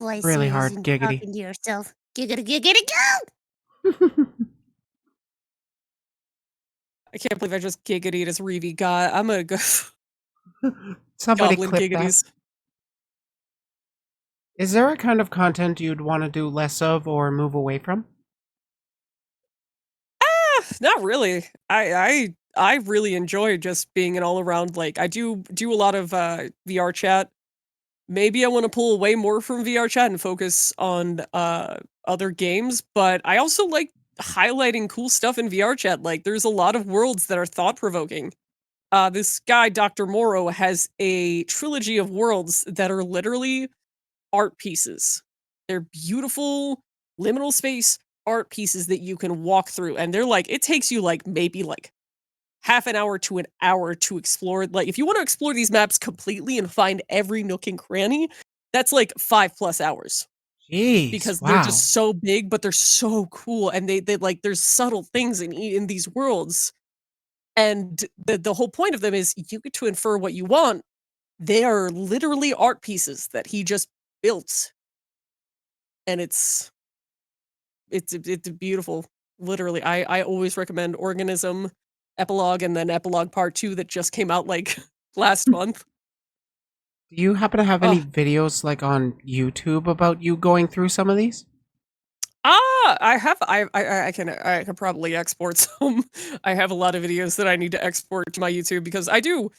Speaker 2: Really
Speaker 3: voices
Speaker 2: hard.
Speaker 3: and
Speaker 2: Giggity.
Speaker 3: talking to yourself. Giggity, giggity, go!
Speaker 1: I can't believe I just giggled as Reevy. God, I'm gonna go
Speaker 2: Somebody
Speaker 1: goblin
Speaker 2: clip that.
Speaker 1: giggities.
Speaker 2: Is there a kind of content you'd want to do less of or move away from?
Speaker 1: Not really. I really enjoy just being an all around like I do a lot of VR chat. Maybe I want to pull away more from VR chat and focus on other games, but I also like highlighting cool stuff in VR chat. Like there's a lot of worlds that are thought provoking. This guy, Dr. Morrow, has a trilogy of worlds that are literally art pieces. They're beautiful liminal space art pieces that you can walk through, and they're like it takes you like maybe like half an hour to an hour to explore. Like if you want to explore these maps completely and find every nook and cranny, that's like 5+ hours
Speaker 2: Jeez,
Speaker 1: because they're
Speaker 2: wow.
Speaker 1: just so big, but they're so cool, and they like there's subtle things in these worlds, and the whole point of them is you get to infer what you want. They are literally art pieces that he just built. and it's beautiful. Literally, I always recommend Organism Epilogue and then Epilogue Part 2 that just came out, like, last month.
Speaker 2: Do you happen to have any
Speaker 1: Oh,
Speaker 2: videos like on YouTube about you going through some of these?
Speaker 1: I have I can probably export some. I have a lot of videos that I need to export to my YouTube because I do,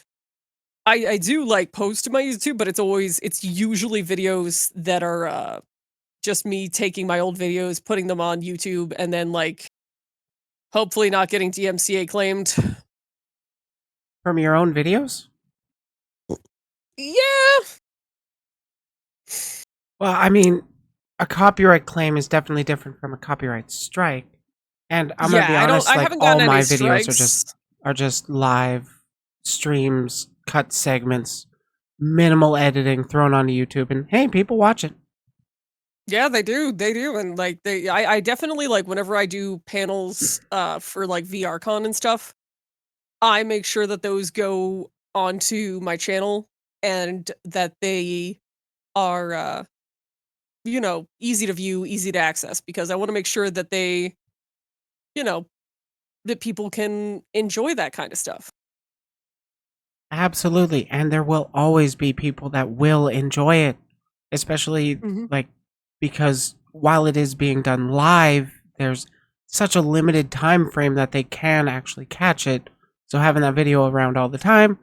Speaker 1: like, post to my YouTube, but it's usually videos that are, just me taking my old videos, putting them on YouTube, and then, like, hopefully not getting DMCA claimed.
Speaker 2: From your own videos?
Speaker 1: Yeah.
Speaker 2: Well, I mean, a copyright claim is definitely different from a copyright strike. And I'm gonna be
Speaker 1: Yeah,
Speaker 2: honest,
Speaker 1: I
Speaker 2: like
Speaker 1: haven't
Speaker 2: all
Speaker 1: gotten any
Speaker 2: my videos
Speaker 1: strikes.
Speaker 2: are just live streams, cut segments, minimal editing thrown onto YouTube, and hey, people watch it.
Speaker 1: Yeah, they do, and, like, I definitely, like, whenever I do panels, for, like, VRCon and stuff, I make sure that those go onto my channel and that they are, easy to view, easy to access because I wanna make sure that you know, that people can enjoy that kinda stuff.
Speaker 2: Absolutely, and there will always be people that will enjoy it, especially
Speaker 1: Mhm.
Speaker 2: like because while it is being done live, there's such a limited time frame that they can actually catch it. So having that video around all the time,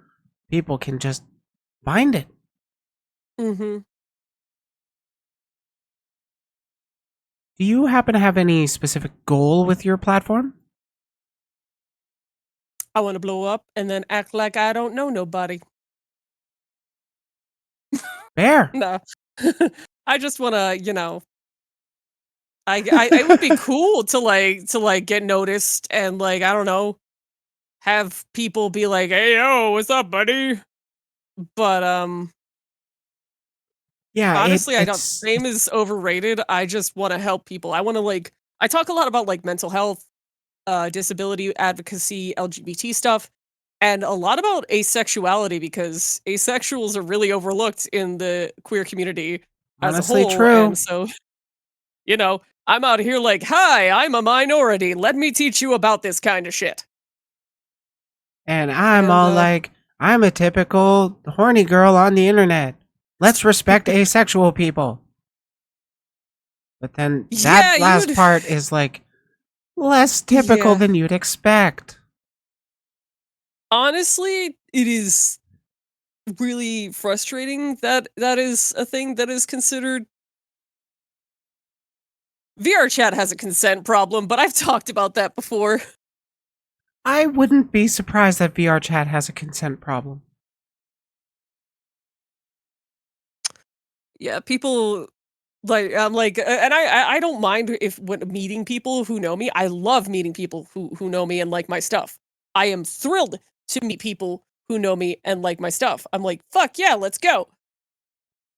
Speaker 2: people can just find it.
Speaker 1: Mhm.
Speaker 2: Do you happen to have any specific goal with your platform?
Speaker 1: I wanna blow up and then act like I don't know nobody.
Speaker 2: Bear.
Speaker 1: No. I just wanna, it would be cool to, like, get noticed and, like, I don't know, have people be like, "Hey, yo, what's up, buddy?" But,
Speaker 2: Yeah,
Speaker 1: honestly, I don't
Speaker 2: it's
Speaker 1: fame is overrated, I just wanna help people. I wanna, like I talk a lot about, like, mental health, disability advocacy, LGBT stuff, and a lot about asexuality because asexuals are really overlooked in the queer community as a
Speaker 2: honestly
Speaker 1: whole,
Speaker 2: true.
Speaker 1: and so, I'm out here like, "Hi, I'm a minority, let me teach you about this kinda shit."
Speaker 2: And I'm
Speaker 1: And,
Speaker 2: all like, I'm a typical horny girl on the internet. Let's respect asexual people. But then
Speaker 1: yeah,
Speaker 2: that last
Speaker 1: you'd
Speaker 2: part is like less typical
Speaker 1: Yeah.
Speaker 2: than you'd expect.
Speaker 1: Honestly, it is really frustrating that that is a thing that is considered VR chat has a consent problem, but I've talked about that before.
Speaker 2: I wouldn't be surprised that VR chat has a consent problem.
Speaker 1: Yeah, people like I'm like and I don't mind if when meeting people who know me. I love meeting people who know me and like my stuff. I am thrilled to meet people who know me and like my stuff. I'm like, "Fuck yeah, let's go."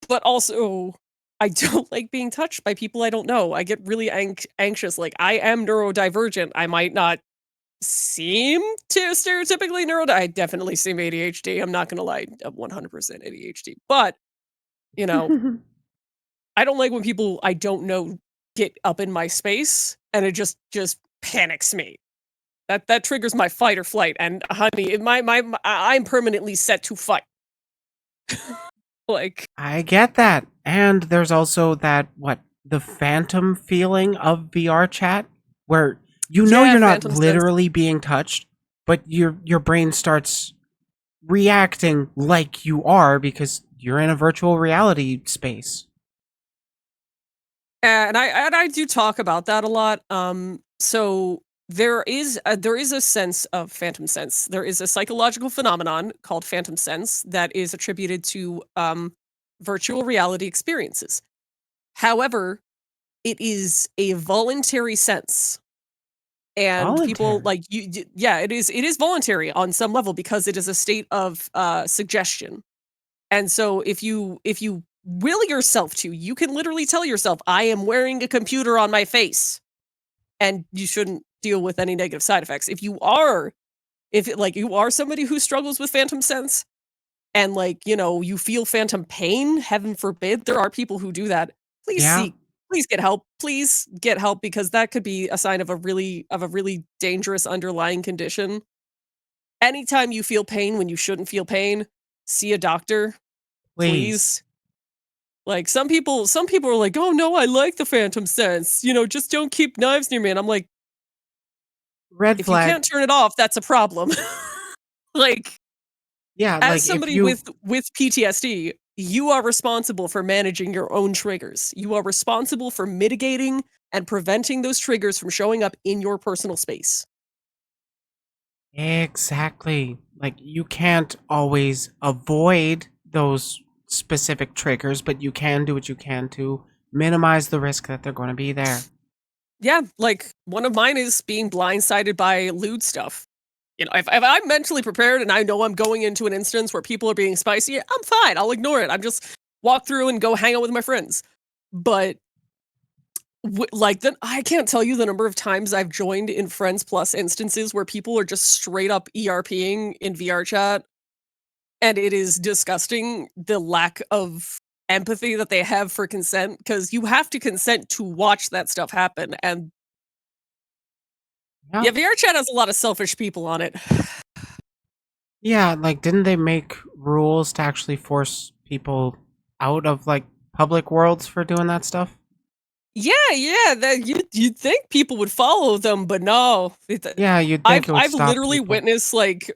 Speaker 1: But also, I don't like being touched by people I don't know. I get really anxious. Like, I am neurodivergent. I might not seem to stereotypically I definitely seem ADHD. I'm not gonna lie, I'm 100% ADHD. But, you know, I don't like when people I don't know get up in my space and it just panics me. That triggers my fight or flight. And honey, I'm permanently set to fight. Like,
Speaker 2: I get that. And there's also that, what, the phantom feeling of VR chat where you know
Speaker 1: yeah,
Speaker 2: you're not
Speaker 1: phantom sense.
Speaker 2: literally being touched, but your brain starts reacting like you are because you're in a virtual reality space.
Speaker 1: And I do talk about that a lot. So there is a sense of phantom sense. There is a psychological phenomenon called phantom sense that is attributed to virtual reality experiences. However, it is a voluntary sense, and people
Speaker 2: Voluntary.
Speaker 1: like yeah, it is voluntary on some level because it is a state of suggestion. And so if you will yourself to, you can literally tell yourself, "I am wearing a computer on my face," and you shouldn't deal with any negative side effects. If you are somebody who struggles with phantom sense and, like, you feel phantom pain, heaven forbid, there are people who do that. Please
Speaker 2: Yeah.
Speaker 1: please get help. Please get help because that could be a sign of a really dangerous underlying condition. Anytime you feel pain when you shouldn't feel pain, see a doctor,
Speaker 2: Please.
Speaker 1: please. Like some people are like, "Oh no, I like the phantom sense. Just don't keep knives near me." And I'm like,
Speaker 2: Red
Speaker 1: if you
Speaker 2: flag.
Speaker 1: can't turn it off, that's a problem. Like,
Speaker 2: Yeah,
Speaker 1: as
Speaker 2: like if
Speaker 1: somebody
Speaker 2: you
Speaker 1: with PTSD, you are responsible for managing your own triggers. You are responsible for mitigating and preventing those triggers from showing up in your personal space.
Speaker 2: exactly. Like you can't always avoid those specific triggers, but you can do what you can to minimize the risk that they're going to be there.
Speaker 1: Yeah, like one of mine is being blindsided by lewd stuff. If I'm mentally prepared and I know I'm going into an instance where people are being spicy, I'm fine. I'll ignore it. I'm just walk through and go hang out with my friends. But like then I can't tell you the number of times I've joined in Friends Plus instances where people are just straight up ERPing in VR chat, and it is disgusting the lack of empathy that they have for consent because you have to consent to watch that stuff happen. And
Speaker 2: Yeah.
Speaker 1: yeah, VR chat has a lot of selfish people on it.
Speaker 2: Yeah, like didn't they make rules to actually force people out of like public worlds for doing that stuff?
Speaker 1: Yeah, that you'd think people would follow them, but no.
Speaker 2: Yeah, you'd think
Speaker 1: I've
Speaker 2: it would
Speaker 1: I've
Speaker 2: stop
Speaker 1: literally
Speaker 2: people.
Speaker 1: witnessed like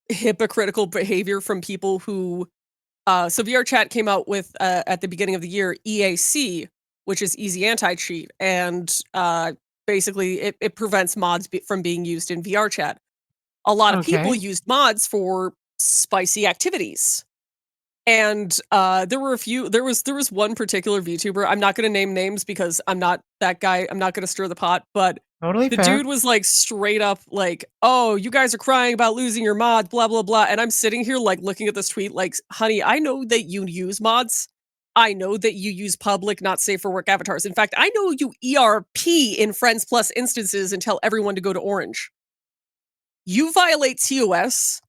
Speaker 1: hypocritical behavior from people who so VR chat came out with at the beginning of the year EAC, which is easy anti-cheat, and basically it prevents mods from being used in VR chat. A lot of people
Speaker 2: Okay.
Speaker 1: used mods for spicy activities. And there was one particular VTuber. I'm not gonna name names because I'm not that guy. I'm not gonna stir the pot, but
Speaker 2: Totally
Speaker 1: the
Speaker 2: fair.
Speaker 1: dude was like straight up like, "Oh, you guys are crying about losing your mods, blah blah blah." And I'm sitting here like looking at this tweet like, "Honey, I know that you use mods. I know that you use public not safe for work avatars. In fact, I know you ERP in Friends Plus instances and tell everyone to go to orange. You violate TOS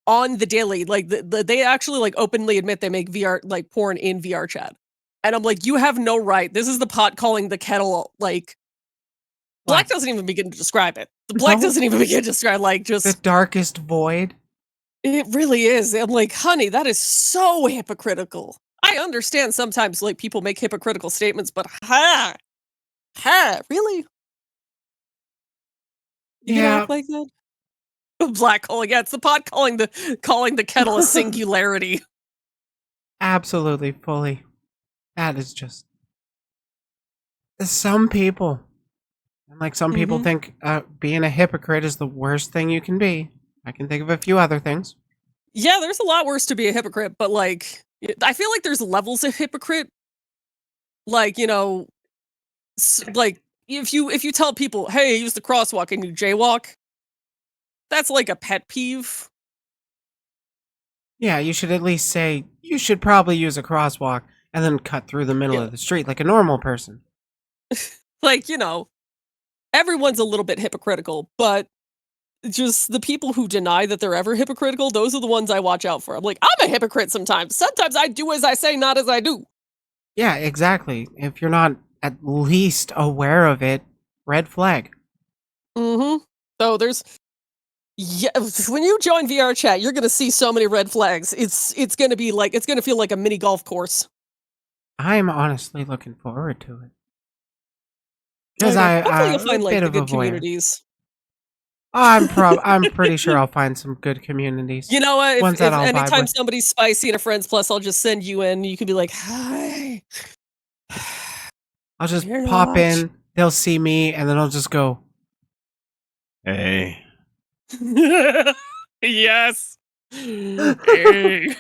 Speaker 1: on the daily, like, they actually, like, openly admit they make VR like, porn in VR chat. And I'm like, "You have no right. This is the pot calling the kettle," like, Black
Speaker 2: What?
Speaker 1: doesn't even begin to describe it. The Black
Speaker 2: No,
Speaker 1: doesn't even begin to describe, like,
Speaker 2: the
Speaker 1: just
Speaker 2: darkest void.
Speaker 1: it really is. I'm like, "Honey, that is so hypocritical." I understand sometimes, like, people make hypocritical statements, but really? You gonna
Speaker 2: Yeah,
Speaker 1: act like that? Black calling yeah, it's the pot calling the kettle a singularity.
Speaker 2: absolutely, fully. That is just some people. And like some people
Speaker 1: Mhm.
Speaker 2: think being a hypocrite is the worst thing you can be. I can think of a few other things.
Speaker 1: Yeah, there's a lot worse to be a hypocrite, but, like, I feel like there's levels of hypocrite. Like, like, if you tell people, "Hey, use the crosswalk," and you jaywalk, that's like a pet peeve.
Speaker 2: Yeah, you should at least say you should probably use a crosswalk and then cut through the middle
Speaker 1: Yeah.
Speaker 2: of the street like a normal person.
Speaker 1: Like, everyone's a little bit hypocritical, but just the people who deny that they're ever hypocritical, those are the ones I watch out for. I'm like, "I'm a hypocrite sometimes. Sometimes I do as I say, not as I do."
Speaker 2: Yeah, exactly. If you're not at least aware of it, red flag.
Speaker 1: Mhm. So there's yeah, when you join VR chat, you're gonna see so many red flags. It's gonna feel like a mini golf course.
Speaker 2: I'm honestly looking forward to it
Speaker 1: I
Speaker 2: because
Speaker 1: don't know.
Speaker 2: I
Speaker 1: Hopefully you'll
Speaker 2: a
Speaker 1: find, like,
Speaker 2: bit
Speaker 1: the
Speaker 2: of a
Speaker 1: good
Speaker 2: voyeur.
Speaker 1: communities.
Speaker 2: I'm pretty sure I'll find some good communities,
Speaker 1: You know what? If
Speaker 2: ones that
Speaker 1: if
Speaker 2: I'll vibe
Speaker 1: anytime
Speaker 2: with.
Speaker 1: somebody's spicy in a Friends Plus, I'll just send you in, you can be like, "Hi."
Speaker 2: I'll just
Speaker 1: You're
Speaker 2: pop
Speaker 1: not.
Speaker 2: in, they'll see me, and then I'll just go, "Hey."
Speaker 1: Yes. Hey.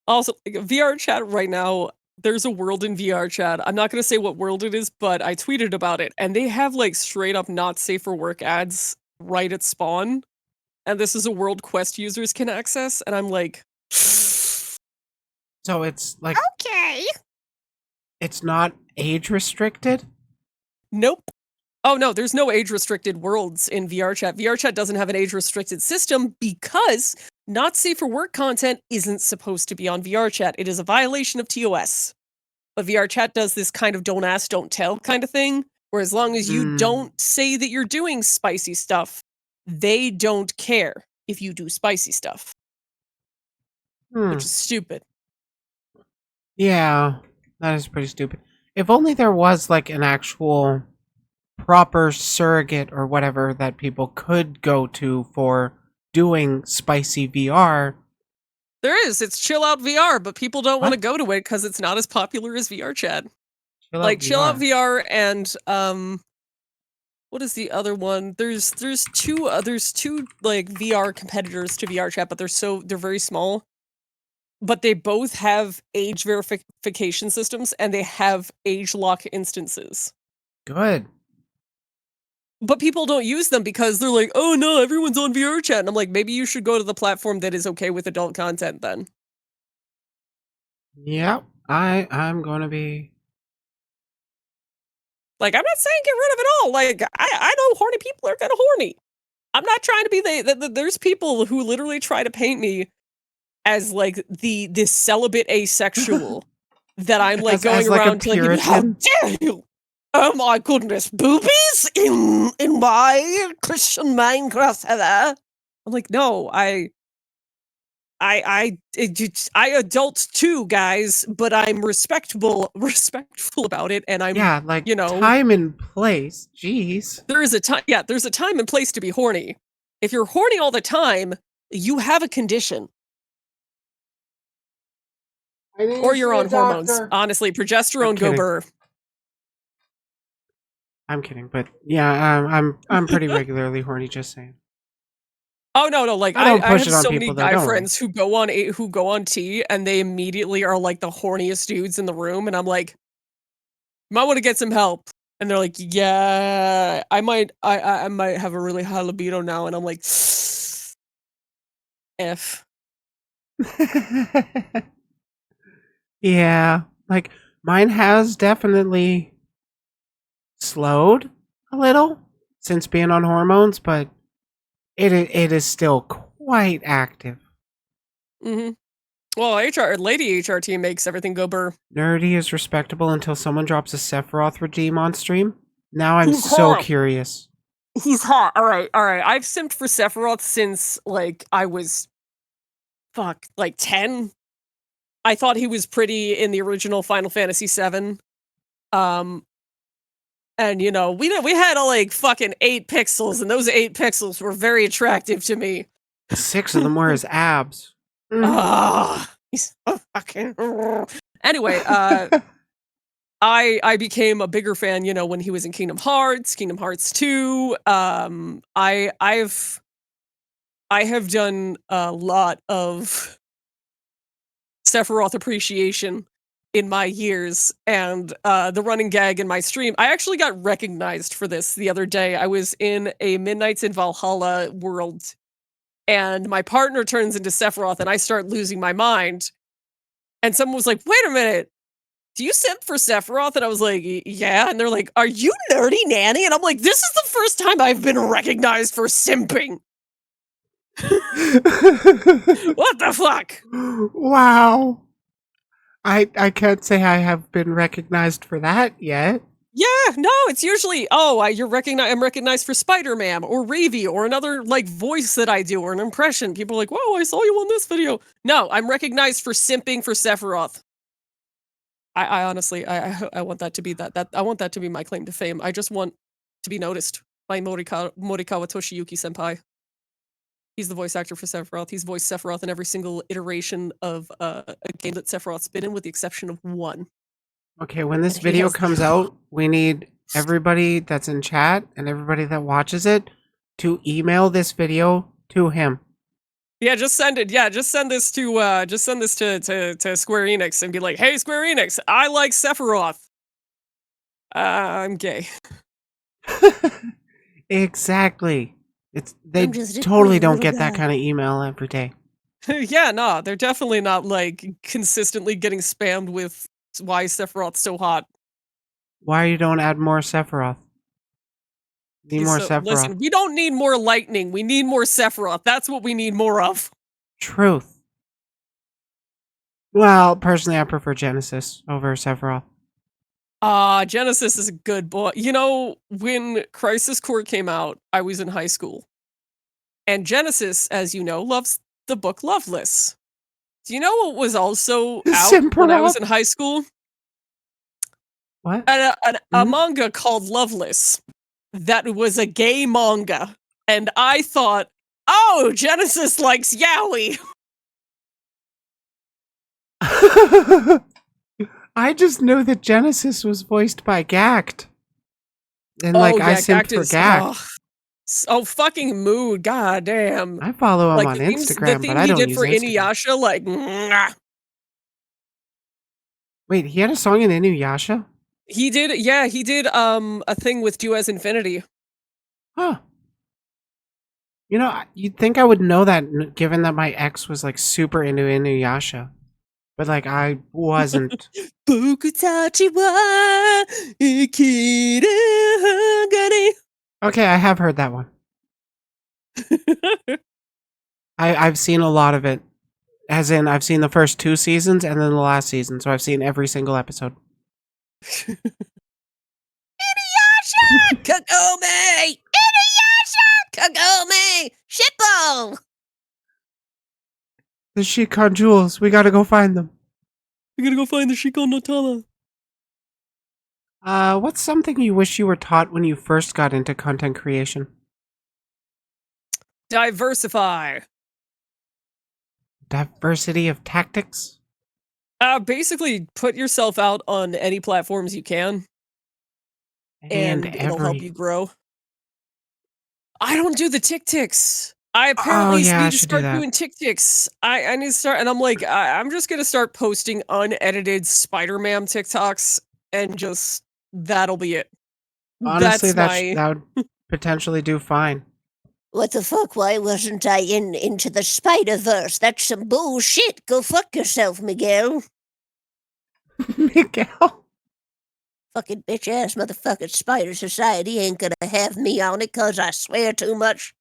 Speaker 1: Also, like, VR chat right now, there's a world in VR chat. I'm not gonna say what world it is, but I tweeted about it, and they have, like, straight up not safe for work ads right at spawn, and this is a world Quest users can access, and I'm like,
Speaker 2: So it's like
Speaker 3: Okay.
Speaker 2: it's not age restricted?
Speaker 1: "Nope." Oh, no, there's no age-restricted worlds in VR chat. VR chat doesn't have an age-restricted system because not safe for work content isn't supposed to be on VR chat. It is a violation of TOS. But VR chat does this kind of don't ask, don't tell kind of thing, where as long as you
Speaker 2: Mm.
Speaker 1: don't say that you're doing spicy stuff, they don't care if you do spicy stuff,
Speaker 2: Hmm.
Speaker 1: which is stupid.
Speaker 2: Yeah, that is pretty stupid. If only there was like an actual proper surrogate or whatever that people could go to for doing spicy VR.
Speaker 1: There is. It's Chill Out VR, but people don't want to
Speaker 2: What?
Speaker 1: go to it because it's not as popular as VR chat.
Speaker 2: Chill
Speaker 1: Like
Speaker 2: out
Speaker 1: Chill Out
Speaker 2: VR.
Speaker 1: VR and what is the other one? There's two like VR competitors to VR chat, but they're very small. But they both have age verification systems and they have age lock instances.
Speaker 2: Good.
Speaker 1: But people don't use them because they're like, "Oh no, everyone's on VR chat." And I'm like, "Maybe you should go to the platform that is okay with adult content then."
Speaker 2: Yep. I'm gonna be.
Speaker 1: Like, I'm not saying get rid of it all. Like, I know horny people are kind of horny. I'm not trying to be there's people who literally try to paint me as like this celibate asexual that I'm like
Speaker 2: As
Speaker 1: going
Speaker 2: like a
Speaker 1: around telling people, "How
Speaker 2: Puritan.
Speaker 1: dare you! Oh my goodness, boobies in my Christian Minecraft server." I'm like, no, I adult too, guys, but I'm respectful about it, and I'm
Speaker 2: Yeah, like
Speaker 1: you know
Speaker 2: time and place. Jeez.
Speaker 1: there's a time. Yeah, there's a time and place to be horny. If you're horny all the time, you have a condition.
Speaker 2: I need
Speaker 1: Or
Speaker 2: to
Speaker 1: you're
Speaker 2: see a
Speaker 1: on hormones.
Speaker 2: doctor.
Speaker 1: Honestly, progesterone go
Speaker 2: kidding.
Speaker 1: burr.
Speaker 2: I'm kidding, but yeah, I'm pretty regularly horny. Just saying.
Speaker 1: Oh no, like
Speaker 2: I don't
Speaker 1: I
Speaker 2: push
Speaker 1: have
Speaker 2: it on
Speaker 1: so many
Speaker 2: people, though,
Speaker 1: guy
Speaker 2: don't worry.
Speaker 1: friends who go on T and they immediately are like the horniest dudes in the room, and I'm like, might want to get some help. And they're like, yeah, I might have a really high libido now, and I'm like, F.
Speaker 2: Yeah, like mine has definitely slowed a little since being on hormones, but it is still quite active.
Speaker 1: Mm-hmm. Well, Lady HRT makes everything go burr.
Speaker 2: Nerdy is respectable until someone drops a Sephiroth redeem on stream. Now I'm
Speaker 1: He's
Speaker 2: so
Speaker 1: hot.
Speaker 2: curious.
Speaker 1: He's hot. All right. I've simped for Sephiroth since like I was, like 10. I thought he was pretty in the original Final Fantasy VII. Um, and you know, we had like fucking 8 pixels, and those 8 pixels were very attractive to me.
Speaker 2: 6 of them were his abs.
Speaker 1: Ah, he's so fucking. Anyway, I became a bigger fan, you know, when he was in Kingdom Hearts 2. I have done a lot of Sephiroth appreciation in my years, and the running gag in my stream, I actually got recognized for this the other day. I was in a Midnights in Valhalla world, and my partner turns into Sephiroth, and I start losing my mind. And someone was like, "Wait a minute, do you simp for Sephiroth?" And I was like, "Yeah." And they're like, "Are you NerdyNanny?" And I'm like, "This is the first time I've been recognized for simping." What the fuck?
Speaker 2: Wow. I can't say I have been recognized for that yet.
Speaker 1: Yeah, no, it's usually, I'm recognized for Spider-Man or Ravy or another like voice that I do or an impression. People are like, "Whoa, I saw you on this video." No, I'm recognized for simping for Sephiroth. I honestly, I want that to be that I want that to be my claim to fame. I just want to be noticed by Morikawa Toshiyuki senpai. He's the voice actor for Sephiroth. He's voiced Sephiroth in every single iteration of a game that Sephiroth's been in, with the exception of one.
Speaker 2: Okay, when this
Speaker 1: And he
Speaker 2: video
Speaker 1: has-
Speaker 2: comes out, we need everybody that's in chat and everybody that watches it to email this video to him.
Speaker 1: Yeah, just send it. Yeah, just send this to Square Enix and be like, "Hey, Square Enix, I like Sephiroth. I'm gay."
Speaker 2: Exactly. They
Speaker 3: I'm just a
Speaker 2: totally
Speaker 3: cool
Speaker 2: don't
Speaker 3: little
Speaker 2: get that
Speaker 3: guy.
Speaker 2: kind of email every day.
Speaker 1: Yeah, no, they're definitely not like consistently getting spammed with why Sephiroth's so hot.
Speaker 2: Why you don't add more Sephiroth? Need more Sephiroth.
Speaker 1: Listen, we don't need more lightning. We need more Sephiroth. That's what we need more of.
Speaker 2: Truth. Well, personally, I prefer Genesis over Sephiroth.
Speaker 1: Genesis is a good book. You know, when Crisis Core came out, I was in high school. And Genesis, as you know, loves the book Loveless. Do you know what was also out when I was in
Speaker 2: Simperop?
Speaker 1: high school?
Speaker 2: What?
Speaker 1: A manga called Loveless that was a gay manga. And I thought, oh, Genesis likes yaoi.
Speaker 2: I just know that Genesis was voiced by Gact. And
Speaker 1: Oh,
Speaker 2: like I
Speaker 1: yeah,
Speaker 2: simped
Speaker 1: Gact
Speaker 2: for
Speaker 1: is.
Speaker 2: Gact.
Speaker 1: Oh, fucking mood. God damn.
Speaker 2: I follow him
Speaker 1: Like
Speaker 2: on
Speaker 1: the
Speaker 2: Instagram, but
Speaker 1: theme
Speaker 2: I
Speaker 1: he
Speaker 2: don't
Speaker 1: did
Speaker 2: use
Speaker 1: for
Speaker 2: Instagram.
Speaker 1: Inuyasha, like, mwah.
Speaker 2: Wait, he had a song in Inuyasha?
Speaker 1: He did, yeah, he did a thing with Do As Infinity.
Speaker 2: Huh. You know, you'd think I would know that given that my ex was like super into Inuyasha. But like I wasn't. Okay, I have heard that one. I've seen a lot of it. As in, I've seen the first 2 seasons and then the last season, so I've seen every single episode.
Speaker 3: Inuyasha! Kagome! Inuyasha! Kagome! Shippo!
Speaker 2: The Shikon jewels, we gotta go find them.
Speaker 1: We gotta go find the Shiko no Tama.
Speaker 2: What's something you wish you were taught when you first got into content creation?
Speaker 1: Diversify.
Speaker 2: Diversity of tactics?
Speaker 1: Basically, put yourself out on any platforms you can, and it'll help you grow. I don't do the TikToks. I apparently
Speaker 2: yeah, I
Speaker 1: need to
Speaker 2: should do
Speaker 1: start
Speaker 2: that.
Speaker 1: doing TikToks. I need to start, and I'm like, I'm just gonna start posting unedited Spider-Man TikToks, and just that'll be it.
Speaker 2: Honestly,
Speaker 1: That's
Speaker 2: that would potentially do fine.
Speaker 3: What the fuck? Why wasn't I into the Spider-Verse? That's some bullshit. Go fuck yourself, Miguel.
Speaker 2: Miguel.
Speaker 3: Fucking bitch-ass motherfucking Spider Society ain't gonna have me on it 'cause I swear too much.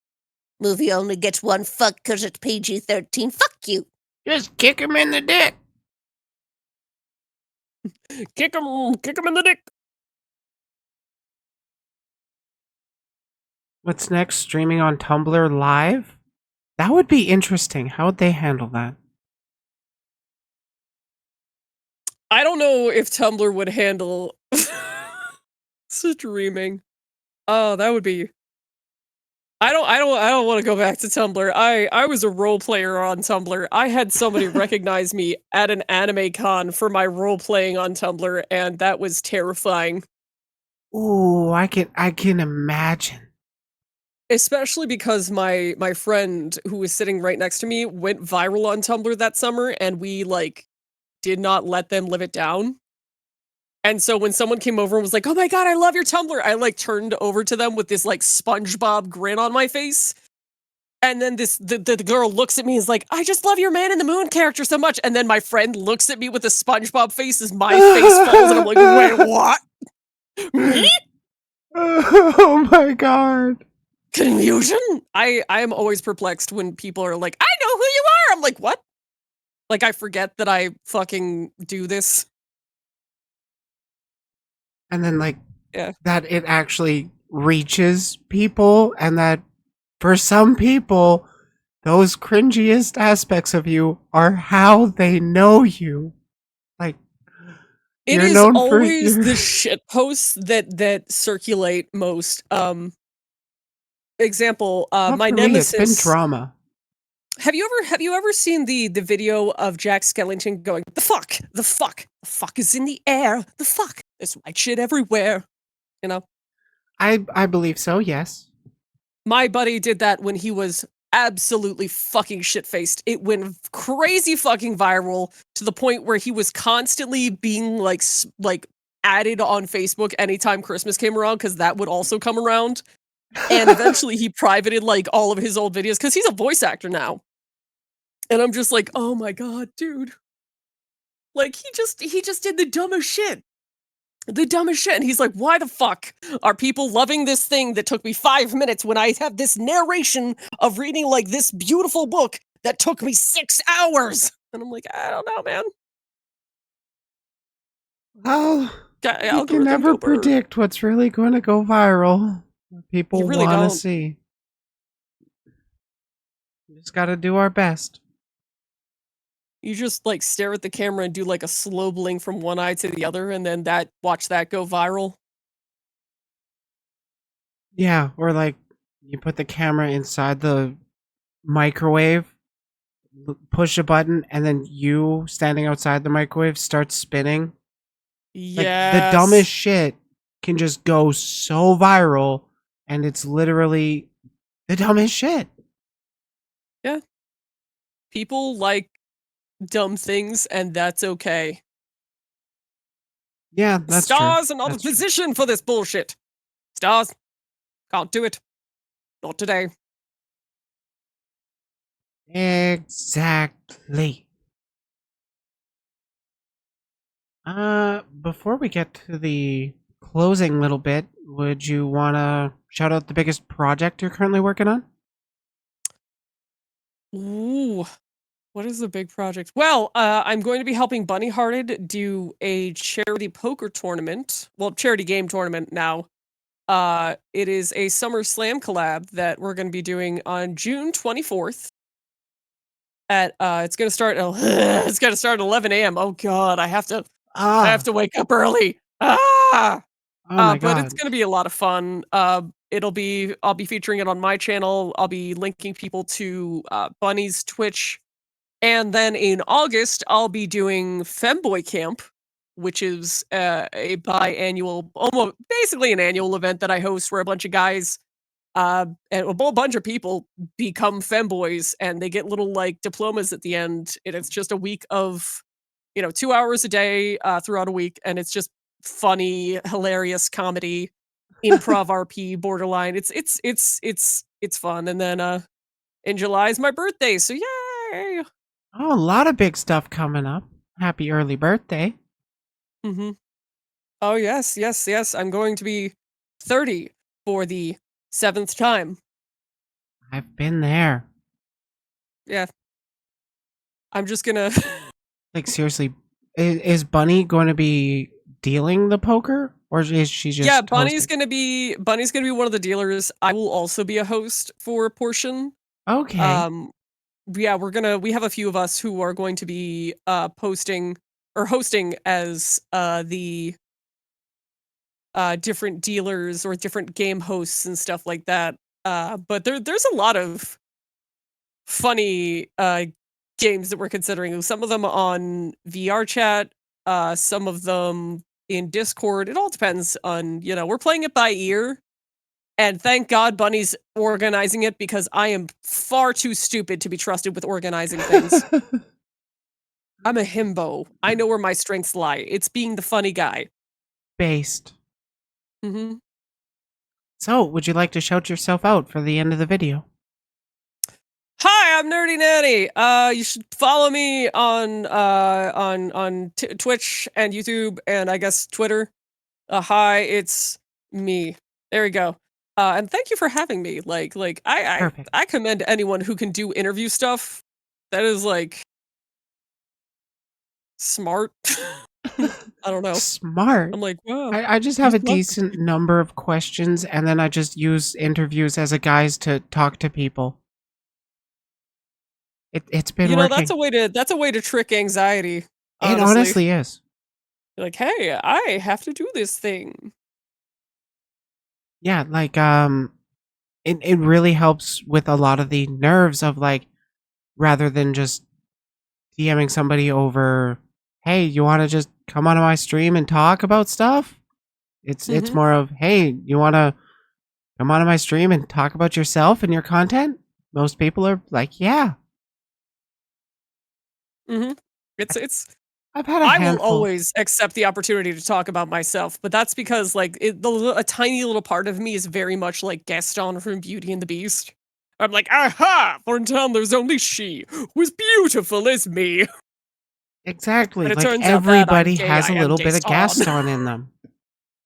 Speaker 3: Movie only gets one fuck 'cause it's PG-13. Fuck you.
Speaker 2: Just kick him in the dick.
Speaker 1: kick him in the dick.
Speaker 2: What's next? Streaming on Tumblr live? That would be interesting. How would they handle that?
Speaker 1: I don't know if Tumblr would handle streaming. Oh, that would be. I don't want to go back to Tumblr. I was a role player on Tumblr. I had somebody recognize me at an anime con for my role playing on Tumblr, and that was terrifying.
Speaker 2: Ooh, I can imagine.
Speaker 1: Especially because my friend who was sitting right next to me went viral on Tumblr that summer, and we like did not let them live it down. And so when someone came over and was like, "Oh my god, I love your Tumblr," I like turned over to them with this like SpongeBob grin on my face. And then the girl looks at me and is like, "I just love your Man in the Moon character so much." And then my friend looks at me with a SpongeBob face as my face falls, and I'm like, "Wait, what?" Me?
Speaker 2: Oh my god.
Speaker 1: Confusion? I am always perplexed when people are like, "I know who you are." I'm like, "What?" Like I forget that I fucking do this.
Speaker 2: And then like
Speaker 1: Yeah.
Speaker 2: that it actually reaches people, and that for some people those cringiest aspects of you are how they know you. Like
Speaker 1: It
Speaker 2: you're
Speaker 1: is
Speaker 2: known for
Speaker 1: always
Speaker 2: your
Speaker 1: the shit posts that circulate most. Example,
Speaker 2: not
Speaker 1: my
Speaker 2: for me, it's been
Speaker 1: nemesis.
Speaker 2: drama.
Speaker 1: Have you ever seen the video of Jack Skellington going, the fuck is in the air, the fuck, there's white shit everywhere, you know?
Speaker 2: I believe so, yes.
Speaker 1: My buddy did that when he was absolutely fucking shit-faced. It went crazy fucking viral to the point where he was constantly being like added on Facebook anytime Christmas came around, because that would also come around. And eventually he privated like all of his old videos because he's a voice actor now. And I'm just like, oh my god, dude. Like he just did the dumbest shit. The dumbest shit. And he's like, why the fuck are people loving this thing that took me 5 minutes when I have this narration of reading like this beautiful book that took me 6 hours? And I'm like, I don't know, man.
Speaker 2: Well, You can never predict what's really going to go viral. What people
Speaker 1: really
Speaker 2: want to
Speaker 1: don't.
Speaker 2: see. We just got to do our best.
Speaker 1: You just like stare at the camera and do like a slow blink from one eye to the other, and then watch that go viral.
Speaker 2: Yeah, or like you put the camera inside the microwave, push a button, and then you standing outside the microwave starts spinning. Like the
Speaker 1: Yes.
Speaker 2: dumbest shit can just go so viral, and it's literally the dumbest shit.
Speaker 1: Yeah. People like dumb things, and that's okay.
Speaker 2: Yeah, that's true.
Speaker 1: Stars are not in
Speaker 2: That's true.
Speaker 1: position for this bullshit. Stars, can't do it. Not today.
Speaker 2: Exactly. Before we get to the closing little bit, would you want to shout out the biggest project you're currently working on?
Speaker 1: Ooh. What is the big project? Well, I'm going to be helping Bunny Hearted do a charity poker tournament. Well, charity game tournament now. It is a Summer Slam collab that we're going to be doing on June 24th. It's going to start. It's going to start at 11 a.m. Oh God, I have to wake up early. Ah.
Speaker 2: Oh my
Speaker 1: But it's
Speaker 2: god.
Speaker 1: gonna be a lot of fun. I'll be featuring it on my channel. I'll be linking people to Bunny's Twitch. And then in August, I'll be doing Femboy Camp, which is a biannual, almost basically an annual event that I host where a bunch of guys and a whole bunch of people become femboys and they get little like diplomas at the end. And it's just a week of, 2 hours a day throughout a week. And it's just funny, hilarious comedy, improv RP, borderline. It's fun. And then in July is my birthday. So yay!
Speaker 2: Oh, a lot of big stuff coming up. Happy early birthday.
Speaker 1: Mm-hmm. Oh yes, yes, yes. I'm going to be 30 for the 7th time.
Speaker 2: I've been there.
Speaker 1: Yeah. I'm just gonna
Speaker 2: Like seriously, is Bunny going to be dealing the poker, or is she just
Speaker 1: Yeah,
Speaker 2: hosting?
Speaker 1: Bunny's gonna be one of the dealers. I will also be a host for a portion.
Speaker 2: Okay.
Speaker 1: Um yeah, we have a few of us who are going to be posting or hosting as the different dealers or different game hosts and stuff like that. But there's a lot of funny games that we're considering. Some of them on VR chat, some of them in Discord. It all depends on, we're playing it by ear. And thank God Bunny's organizing it because I am far too stupid to be trusted with organizing things. I'm a himbo. I know where my strengths lie. It's being the funny guy.
Speaker 2: Based.
Speaker 1: Mhm.
Speaker 2: So, would you like to shout yourself out for the end of the video?
Speaker 1: Hi, I'm NerdyNanny. You should follow me on Twitch and YouTube and I guess Twitter. Hi, it's me. There we go. And thank you for having me. Like
Speaker 2: Perfect.
Speaker 1: I commend anyone who can do interview stuff. That is like smart. I don't know.
Speaker 2: Smart.
Speaker 1: I'm like, wow.
Speaker 2: I just have
Speaker 1: He's
Speaker 2: a
Speaker 1: smart.
Speaker 2: decent number of questions, and then I just use interviews as a guise to talk to people. It's been
Speaker 1: That's
Speaker 2: working.
Speaker 1: a way to trick anxiety,
Speaker 2: It
Speaker 1: honestly.
Speaker 2: honestly is.
Speaker 1: You're like, hey, I have to do this thing.
Speaker 2: Yeah, like it really helps with a lot of the nerves of like rather than just DMing somebody over, hey, you want to just come onto my stream and talk about stuff? It's
Speaker 1: Mm-hmm.
Speaker 2: more of, hey, you want to come onto my stream and talk about yourself and your content? Most people are like, yeah.
Speaker 1: Mm-hmm. It's
Speaker 2: I've had a
Speaker 1: I will
Speaker 2: handful.
Speaker 1: always accept the opportunity to talk about myself, but that's because like a tiny little part of me is very much like Gaston from Beauty and the Beast. I'm like, aha! For in town there's only she who is beautiful as me.
Speaker 2: Exactly.
Speaker 1: But it
Speaker 2: Like
Speaker 1: turns out that I'm
Speaker 2: everybody
Speaker 1: gay.
Speaker 2: has
Speaker 1: I
Speaker 2: a
Speaker 1: am
Speaker 2: little bit of
Speaker 1: Gaston.
Speaker 2: Gaston in them.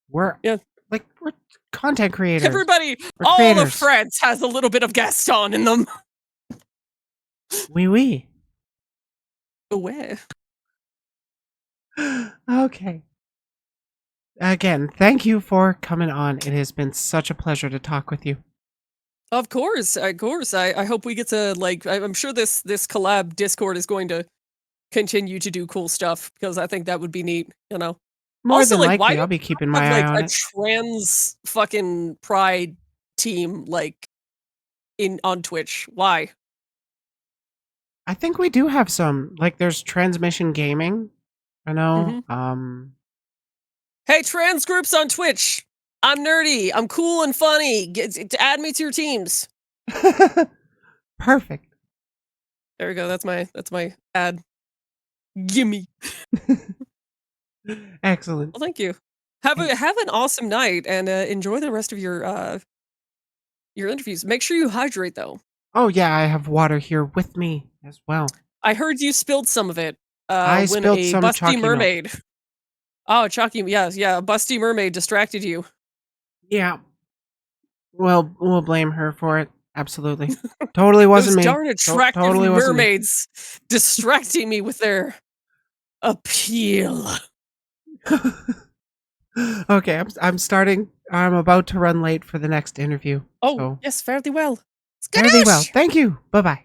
Speaker 2: We're
Speaker 1: Yeah,
Speaker 2: we're content creators.
Speaker 1: everybody,
Speaker 2: We're
Speaker 1: all of
Speaker 2: creators.
Speaker 1: France has a little bit of Gaston in them.
Speaker 2: Wee wee.
Speaker 1: Away.
Speaker 2: Okay. Again, thank you for coming on. It has been such a pleasure to talk with you.
Speaker 1: Of course, of course. I hope we get to like. I'm sure this collab Discord is going to continue to do cool stuff because I think that would be neat. You know.
Speaker 2: More
Speaker 1: Also,
Speaker 2: than
Speaker 1: like, why
Speaker 2: likely,
Speaker 1: do
Speaker 2: I'll be
Speaker 1: we
Speaker 2: keeping
Speaker 1: not
Speaker 2: my
Speaker 1: have
Speaker 2: eye
Speaker 1: like
Speaker 2: on
Speaker 1: a
Speaker 2: it.
Speaker 1: trans fucking pride team like in on Twitch? Why?
Speaker 2: I think we do have some. Like, there's Transmission Gaming. I know.
Speaker 1: Hey, trans groups on Twitch. I'm nerdy. I'm cool and funny. Add me to your teams.
Speaker 2: Perfect.
Speaker 1: There we go. That's my ad. Gimme.
Speaker 2: Excellent.
Speaker 1: Well, thank you. Have an awesome night and enjoy the rest of your interviews. Make sure you hydrate though.
Speaker 2: Oh yeah, I have water here with me as well.
Speaker 1: I heard you spilled some of it
Speaker 2: I
Speaker 1: when
Speaker 2: spilled
Speaker 1: a
Speaker 2: some
Speaker 1: busty
Speaker 2: chalky milk.
Speaker 1: mermaid. Oh, chalky, yeah, a busty mermaid distracted you.
Speaker 2: Yeah. Well, we'll blame her for it. Absolutely. Totally wasn't
Speaker 1: Those
Speaker 2: me.
Speaker 1: darn attractive
Speaker 2: Totally wasn't me.
Speaker 1: mermaids distracting me with their appeal.
Speaker 2: Okay, I'm starting. I'm about to run late for the next interview.
Speaker 1: Oh,
Speaker 2: So
Speaker 1: yes, fare thee well.
Speaker 2: fare thee well.
Speaker 3: Skadoosh!
Speaker 2: Thank you. Bye-bye.